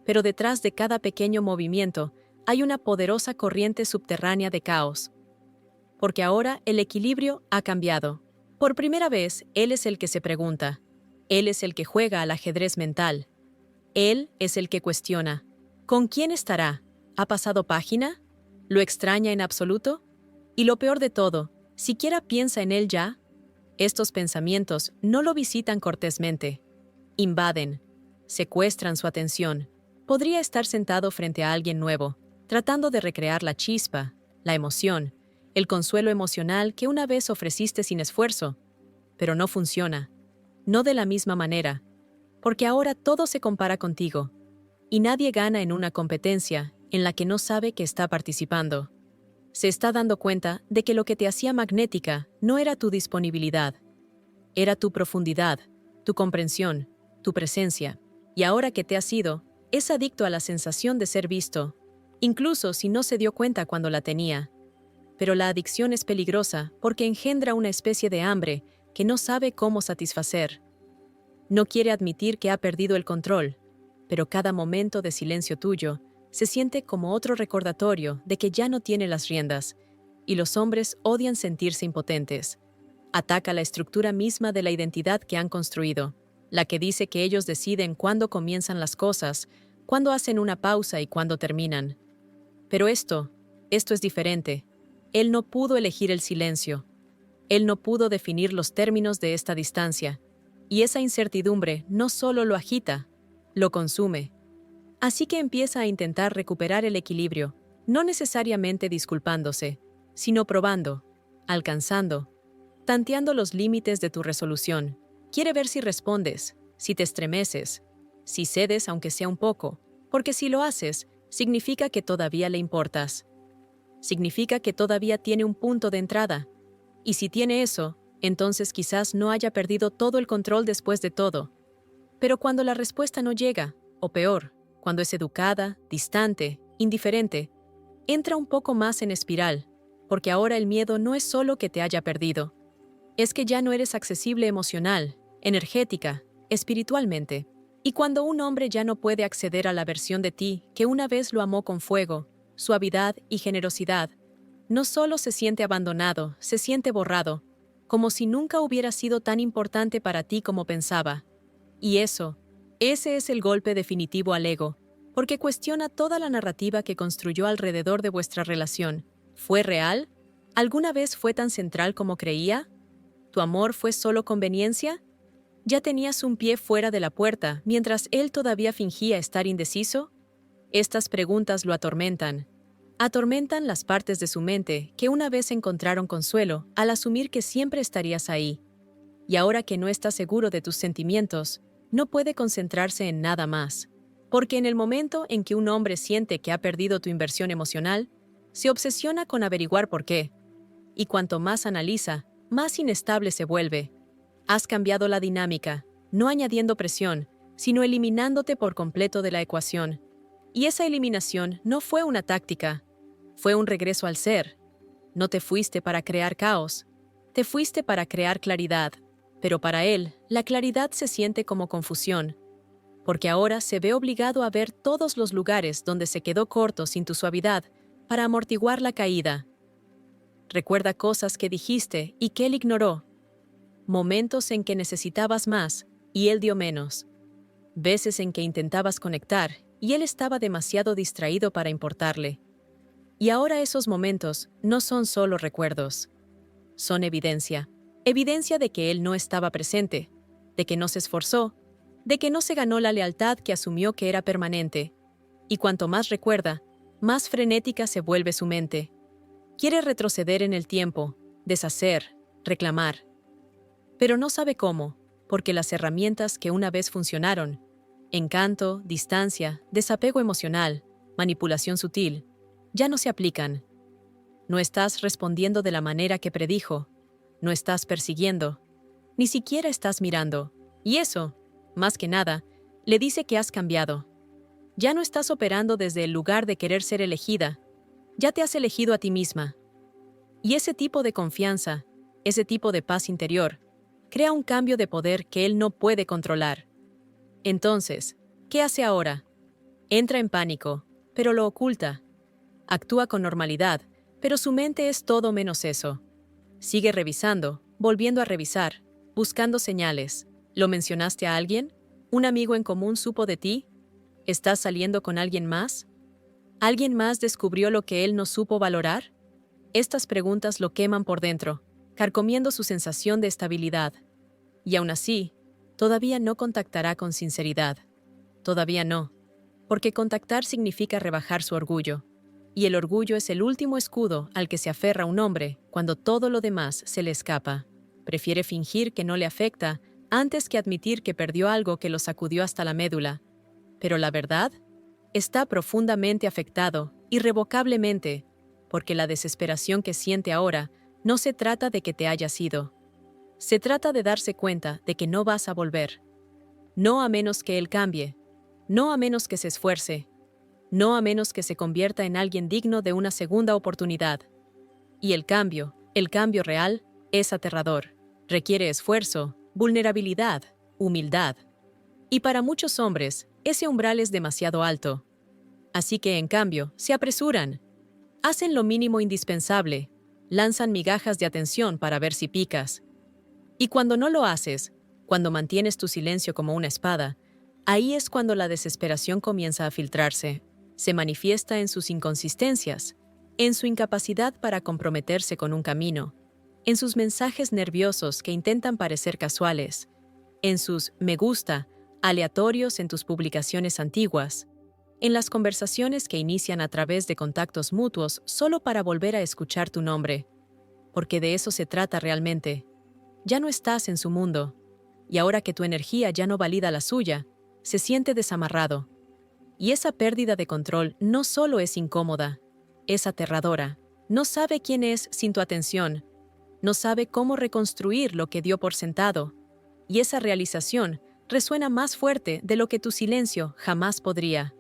Pero detrás de cada pequeño movimiento hay una poderosa corriente subterránea de caos. Porque ahora el equilibrio ha cambiado. Por primera vez, él es el que se pregunta. Él es el que juega al ajedrez mental. Él es el que cuestiona. ¿Con quién estará? ¿Ha pasado página? ¿Lo extraña en absoluto? Y lo peor de todo, ¿siquiera piensa en él ya? Estos pensamientos no lo visitan cortésmente. Invaden, secuestran su atención. Podría estar sentado frente a alguien nuevo, tratando de recrear la chispa, la emoción, el consuelo emocional que una vez ofreciste sin esfuerzo. Pero no funciona. No de la misma manera. Porque ahora todo se compara contigo. Y nadie gana en una competencia en la que no sabe que está participando. Se está dando cuenta de que lo que te hacía magnética no era tu disponibilidad. Era tu profundidad, tu comprensión, tu presencia. Y ahora que te has ido, es adicto a la sensación de ser visto, incluso si no se dio cuenta cuando la tenía. Pero la adicción es peligrosa porque engendra una especie de hambre que no sabe cómo satisfacer. No quiere admitir que ha perdido el control, pero cada momento de silencio tuyo se siente como otro recordatorio de que ya no tiene las riendas, y los hombres odian sentirse impotentes. Ataca la estructura misma de la identidad que han construido, la que dice que ellos deciden cuándo comienzan las cosas, cuándo hacen una pausa y cuándo terminan. Pero esto es diferente. Él no pudo elegir el silencio. Él no pudo definir los términos de esta distancia. Y esa incertidumbre no solo lo agita, lo consume. Así que empieza a intentar recuperar el equilibrio, no necesariamente disculpándose, sino probando, alcanzando, tanteando los límites de tu resolución. Quiere ver si respondes, si te estremeces, si cedes aunque sea un poco, porque si lo haces, significa que todavía le importas. Significa que todavía tiene un punto de entrada. Y si tiene eso, entonces quizás no haya perdido todo el control después de todo. Pero cuando la respuesta no llega, o peor, cuando es educada, distante, indiferente, entra un poco más en espiral, porque ahora el miedo no es solo que te haya perdido, es que ya no eres accesible emocional, energética, espiritualmente. Y cuando un hombre ya no puede acceder a la versión de ti que una vez lo amó con fuego, suavidad y generosidad, no solo se siente abandonado, se siente borrado, como si nunca hubiera sido tan importante para ti como pensaba. Y ese es el golpe definitivo al ego, porque cuestiona toda la narrativa que construyó alrededor de vuestra relación. ¿Fue real? ¿Alguna vez fue tan central como creía? ¿Tu amor fue solo conveniencia? ¿Ya tenías un pie fuera de la puerta mientras él todavía fingía estar indeciso? Estas preguntas lo atormentan. Atormentan las partes de su mente que una vez encontraron consuelo al asumir que siempre estarías ahí. Y ahora que no está seguro de tus sentimientos, no puede concentrarse en nada más. Porque en el momento en que un hombre siente que ha perdido tu inversión emocional, se obsesiona con averiguar por qué. Y cuanto más analiza, más inestable se vuelve. Has cambiado la dinámica, no añadiendo presión, sino eliminándote por completo de la ecuación. Y esa eliminación no fue una táctica, fue un regreso al ser. No te fuiste para crear caos, te fuiste para crear claridad. Pero para él, la claridad se siente como confusión, porque ahora se ve obligado a ver todos los lugares donde se quedó corto sin tu suavidad para amortiguar la caída. Recuerda cosas que dijiste y que él ignoró, momentos en que necesitabas más y él dio menos, veces en que intentabas conectar y él estaba demasiado distraído para importarle. Y ahora esos momentos no son solo recuerdos, son evidencia. Evidencia de que él no estaba presente, de que no se esforzó, de que no se ganó la lealtad que asumió que era permanente. Y cuanto más recuerda, más frenética se vuelve su mente. Quiere retroceder en el tiempo, deshacer, reclamar. Pero no sabe cómo, porque las herramientas que una vez funcionaron, encanto, distancia, desapego emocional, manipulación sutil, ya no se aplican. No estás respondiendo de la manera que predijo. No estás persiguiendo, ni siquiera estás mirando, y eso, más que nada, le dice que has cambiado. Ya no estás operando desde el lugar de querer ser elegida, ya te has elegido a ti misma. Y ese tipo de confianza, ese tipo de paz interior, crea un cambio de poder que él no puede controlar. Entonces, ¿qué hace ahora? Entra en pánico, pero lo oculta. Actúa con normalidad, pero su mente es todo menos eso. Sigue revisando, volviendo a revisar, buscando señales. ¿Lo mencionaste a alguien? ¿Un amigo en común supo de ti? ¿Estás saliendo con alguien más? ¿Alguien más descubrió lo que él no supo valorar? Estas preguntas lo queman por dentro, carcomiendo su sensación de estabilidad. Y aún así, todavía no contactará con sinceridad. Todavía no, porque contactar significa rebajar su orgullo. Y el orgullo es el último escudo al que se aferra un hombre cuando todo lo demás se le escapa. Prefiere fingir que no le afecta antes que admitir que perdió algo que lo sacudió hasta la médula. Pero la verdad, está profundamente afectado, irrevocablemente, porque la desesperación que siente ahora no se trata de que te hayas ido. Se trata de darse cuenta de que no vas a volver. No a menos que él cambie, no a menos que se esfuerce, no a menos que se convierta en alguien digno de una segunda oportunidad. Y el cambio real, es aterrador. Requiere esfuerzo, vulnerabilidad, humildad. Y para muchos hombres, ese umbral es demasiado alto. Así que, en cambio, se apresuran. Hacen lo mínimo indispensable. Lanzan migajas de atención para ver si picas. Y cuando no lo haces, cuando mantienes tu silencio como una espada, ahí es cuando la desesperación comienza a filtrarse. Se manifiesta en sus inconsistencias, en su incapacidad para comprometerse con un camino, en sus mensajes nerviosos que intentan parecer casuales, en sus me gusta aleatorios en tus publicaciones antiguas, en las conversaciones que inician a través de contactos mutuos solo para volver a escuchar tu nombre. Porque de eso se trata realmente. Ya no estás en su mundo, y ahora que tu energía ya no valida la suya, se siente desamarrado. Y esa pérdida de control no solo es incómoda, es aterradora. No sabe quién es sin tu atención, no sabe cómo reconstruir lo que dio por sentado, y esa realización resuena más fuerte de lo que tu silencio jamás podría.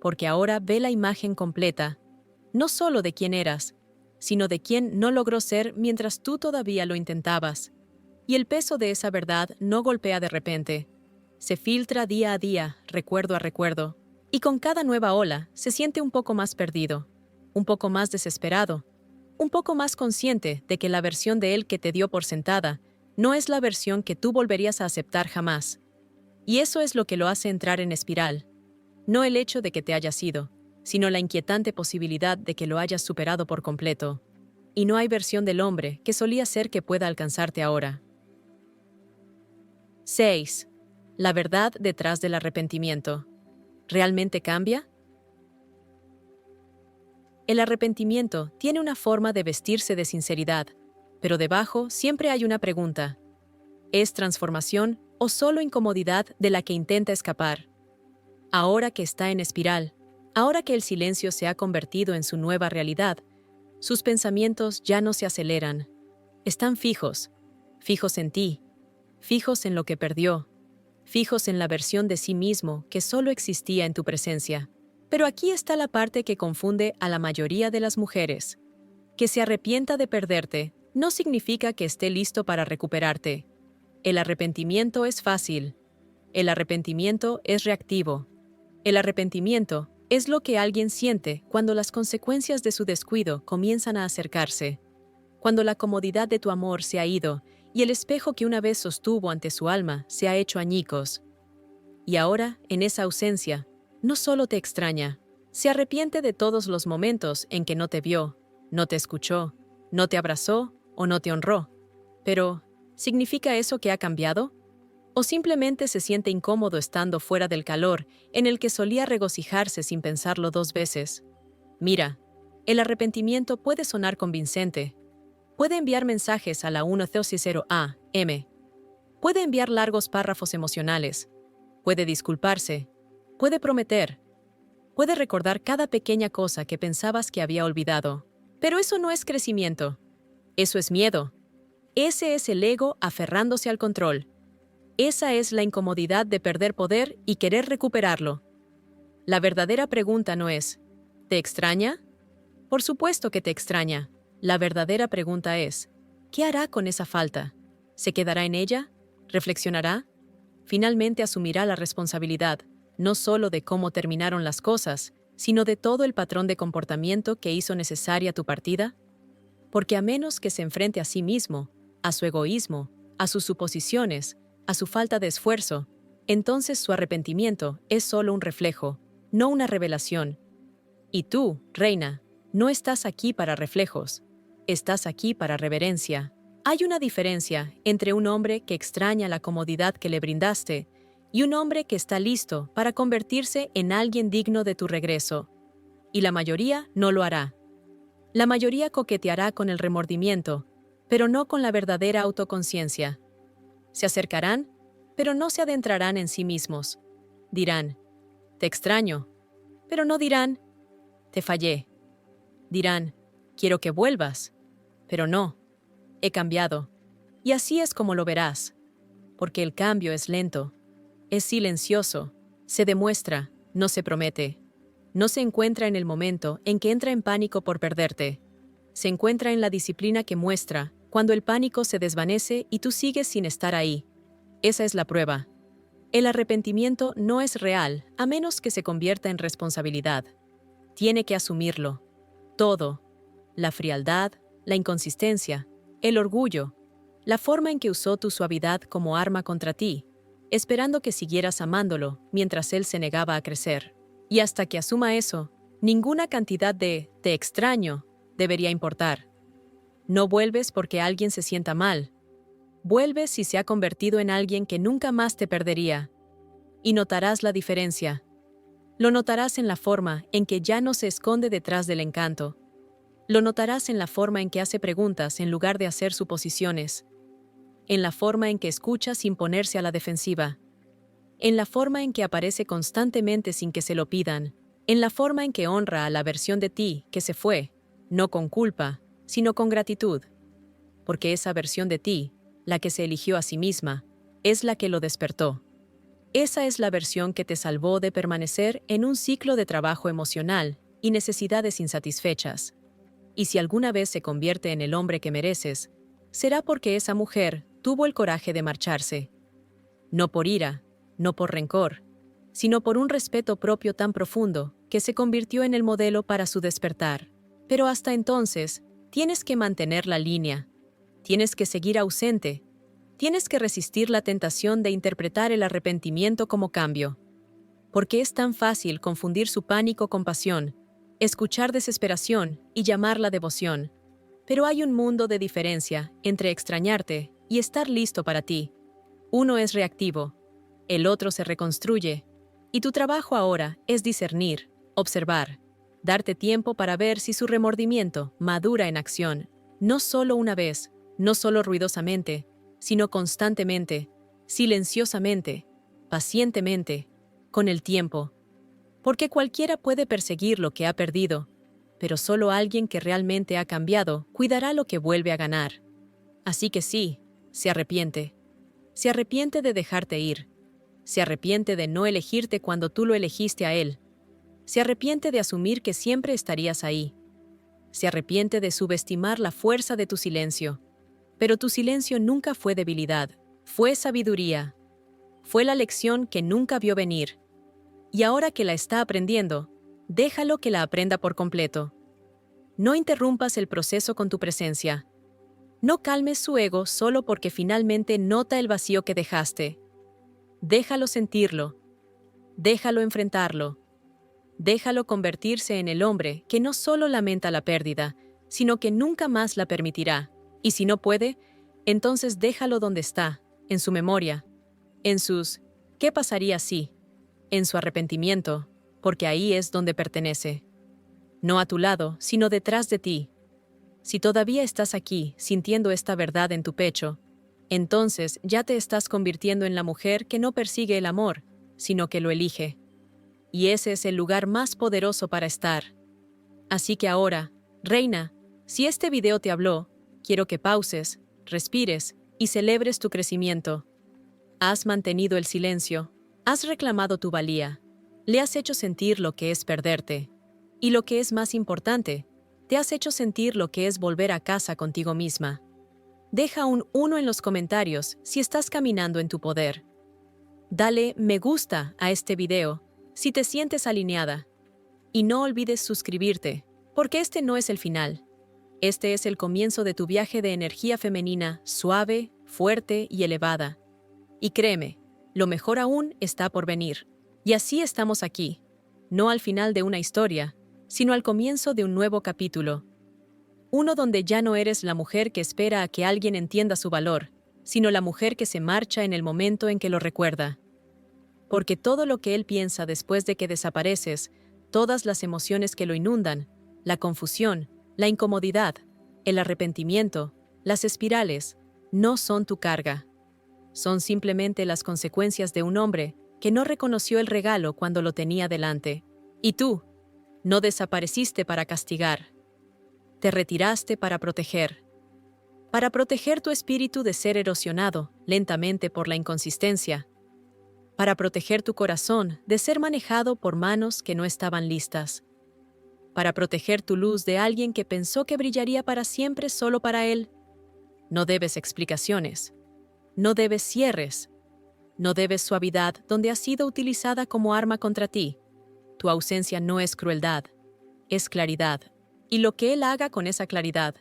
Porque ahora ve la imagen completa, no solo de quién eras, sino de quién no logró ser mientras tú todavía lo intentabas. Y el peso de esa verdad no golpea de repente. Se filtra día a día, recuerdo a recuerdo, y con cada nueva ola se siente un poco más perdido, un poco más desesperado, un poco más consciente de que la versión de él que te dio por sentada no es la versión que tú volverías a aceptar jamás. Y eso es lo que lo hace entrar en espiral. No el hecho de que te hayas ido, sino la inquietante posibilidad de que lo hayas superado por completo. Y no hay versión del hombre que solía ser que pueda alcanzarte ahora. 6. La verdad detrás del arrepentimiento. ¿Realmente cambia? El arrepentimiento tiene una forma de vestirse de sinceridad, pero debajo siempre hay una pregunta. ¿Es transformación o solo incomodidad de la que intenta escapar? Ahora que está en espiral, ahora que el silencio se ha convertido en su nueva realidad, sus pensamientos ya no se aceleran. Están fijos, fijos en ti, fijos en lo que perdió, fijos en la versión de sí mismo que solo existía en tu presencia. Pero aquí está la parte que confunde a la mayoría de las mujeres. Que se arrepienta de perderte no significa que esté listo para recuperarte. El arrepentimiento es fácil. El arrepentimiento es reactivo. El arrepentimiento es lo que alguien siente cuando las consecuencias de su descuido comienzan a acercarse. Cuando la comodidad de tu amor se ha ido y el espejo que una vez sostuvo ante su alma se ha hecho añicos. Y ahora, en esa ausencia, no solo te extraña, se arrepiente de todos los momentos en que no te vio, no te escuchó, no te abrazó o no te honró. Pero, ¿significa eso que ha cambiado? ¿O simplemente se siente incómodo estando fuera del calor en el que solía regocijarse sin pensarlo dos veces? Mira, el arrepentimiento puede sonar convincente. Puede enviar mensajes a la 100 AM. Puede enviar largos párrafos emocionales. Puede disculparse. Puede prometer. Puede recordar cada pequeña cosa que pensabas que había olvidado. Pero eso no es crecimiento. Eso es miedo. Ese es el ego aferrándose al control. Esa es la incomodidad de perder poder y querer recuperarlo. La verdadera pregunta no es, ¿te extraña? Por supuesto que te extraña. La verdadera pregunta es, ¿qué hará con esa falta? ¿Se quedará en ella? ¿Reflexionará? Finalmente asumirá la responsabilidad, no solo de cómo terminaron las cosas, sino de todo el patrón de comportamiento que hizo necesaria tu partida? Porque a menos que se enfrente a sí mismo, a su egoísmo, a sus suposiciones, a su falta de esfuerzo, entonces su arrepentimiento es solo un reflejo, no una revelación. Y tú, reina, no estás aquí para reflejos, estás aquí para reverencia. Hay una diferencia entre un hombre que extraña la comodidad que le brindaste y un hombre que está listo para convertirse en alguien digno de tu regreso. Y la mayoría no lo hará. La mayoría coqueteará con el remordimiento, pero no con la verdadera autoconciencia. Se acercarán, pero no se adentrarán en sí mismos. Dirán, te extraño, pero no dirán, te fallé. Dirán, quiero que vuelvas, pero no, he cambiado. Y así es como lo verás, porque el cambio es lento, es silencioso, se demuestra, no se promete. No se encuentra en el momento en que entra en pánico por perderte. Se encuentra en la disciplina que muestra cuando el pánico se desvanece y tú sigues sin estar ahí. Esa es la prueba. El arrepentimiento no es real a menos que se convierta en responsabilidad. Tiene que asumirlo. Todo. La frialdad, la inconsistencia, el orgullo, la forma en que usó tu suavidad como arma contra ti, esperando que siguieras amándolo mientras él se negaba a crecer. Y hasta que asuma eso, ninguna cantidad de «te extraño» debería importar. No vuelves porque alguien se sienta mal. Vuelves si se ha convertido en alguien que nunca más te perdería. Y notarás la diferencia. Lo notarás en la forma en que ya no se esconde detrás del encanto. Lo notarás en la forma en que hace preguntas en lugar de hacer suposiciones. En la forma en que escucha sin ponerse a la defensiva. En la forma en que aparece constantemente sin que se lo pidan. En la forma en que honra a la versión de ti que se fue, no con culpa, sino con gratitud. Porque esa versión de ti, la que se eligió a sí misma, es la que lo despertó. Esa es la versión que te salvó de permanecer en un ciclo de trabajo emocional y necesidades insatisfechas. Y si alguna vez se convierte en el hombre que mereces, será porque esa mujer tuvo el coraje de marcharse. No por ira, no por rencor, sino por un respeto propio tan profundo que se convirtió en el modelo para su despertar. Pero hasta entonces, tienes que mantener la línea. Tienes que seguir ausente. Tienes que resistir la tentación de interpretar el arrepentimiento como cambio. Porque es tan fácil confundir su pánico con pasión, escuchar desesperación y llamarla devoción. Pero hay un mundo de diferencia entre extrañarte y estar listo para ti. Uno es reactivo, el otro se reconstruye, y tu trabajo ahora es discernir, observar, darte tiempo para ver si su remordimiento madura en acción, no solo una vez, no solo ruidosamente, sino constantemente, silenciosamente, pacientemente, con el tiempo. Porque cualquiera puede perseguir lo que ha perdido, pero solo alguien que realmente ha cambiado cuidará lo que vuelve a ganar. Así que sí, se arrepiente. Se arrepiente de dejarte ir. Se arrepiente de no elegirte cuando tú lo elegiste a él. Se arrepiente de asumir que siempre estarías ahí. Se arrepiente de subestimar la fuerza de tu silencio. Pero tu silencio nunca fue debilidad, fue sabiduría. Fue la lección que nunca vio venir. Y ahora que la está aprendiendo, déjalo que la aprenda por completo. No interrumpas el proceso con tu presencia. No calmes su ego solo porque finalmente nota el vacío que dejaste. Déjalo sentirlo. Déjalo enfrentarlo. Déjalo convertirse en el hombre que no solo lamenta la pérdida, sino que nunca más la permitirá. Y si no puede, entonces déjalo donde está, en su memoria, en sus «¿qué pasaría si?», en su arrepentimiento, porque ahí es donde pertenece. No a tu lado, sino detrás de ti. Si todavía estás aquí, sintiendo esta verdad en tu pecho, entonces ya te estás convirtiendo en la mujer que no persigue el amor, sino que lo elige. Y ese es el lugar más poderoso para estar. Así que ahora, reina, si este video te habló, quiero que pauses, respires y celebres tu crecimiento. Has mantenido el silencio, has reclamado tu valía, le has hecho sentir lo que es perderte. Y lo que es más importante, te has hecho sentir lo que es volver a casa contigo misma. Deja un 1 en los comentarios si estás caminando en tu poder. Dale me gusta a este video si te sientes alineada. Y no olvides suscribirte, porque este no es el final. Este es el comienzo de tu viaje de energía femenina suave, fuerte y elevada. Y créeme, Lo mejor aún está por venir. Y así estamos aquí, no al final de una historia, sino al comienzo de un nuevo capítulo. Uno donde ya no eres la mujer que espera a que alguien entienda su valor, sino la mujer que se marcha en el momento en que lo recuerda. Porque todo lo que él piensa después de que desapareces, todas las emociones que lo inundan, la confusión, la incomodidad, el arrepentimiento, las espirales, no son tu carga. Son simplemente las consecuencias de un hombre que no reconoció el regalo cuando lo tenía delante. Y tú, no desapareciste para castigar. Te retiraste para proteger tu espíritu de ser erosionado lentamente por la inconsistencia, para proteger tu corazón de ser manejado por manos que no estaban listas, para proteger tu luz de alguien que pensó que brillaría para siempre solo para él. No debes explicaciones, no debes cierres, no debes suavidad donde ha sido utilizada como arma contra ti. Tu ausencia no es crueldad, es claridad. Y lo que él haga con esa claridad,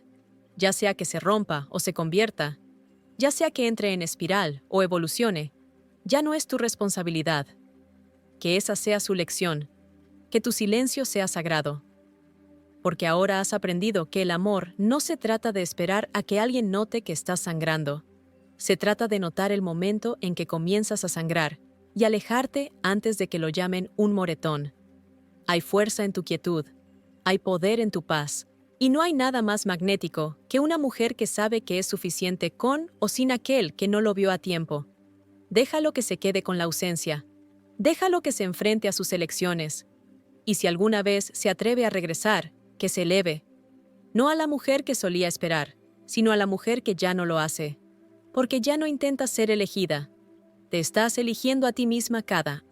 ya sea que se rompa o se convierta, ya sea que entre en espiral o evolucione, ya no es tu responsabilidad. Que esa sea su lección, que tu silencio sea sagrado. Porque ahora has aprendido que el amor no se trata de esperar a que alguien note que estás sangrando. Se trata de notar el momento en que comienzas a sangrar y alejarte antes de que lo llamen un moretón. Hay fuerza en tu quietud, hay poder en tu paz, y no hay nada más magnético que una mujer que sabe que es suficiente con o sin aquel que no lo vio a tiempo. Déjalo que se quede con la ausencia, déjalo que se enfrente a sus elecciones, y si alguna vez se atreve a regresar, que se eleve, no a la mujer que solía esperar, sino a la mujer que ya no lo hace, porque ya no intentas ser elegida, te estás eligiendo a ti misma cada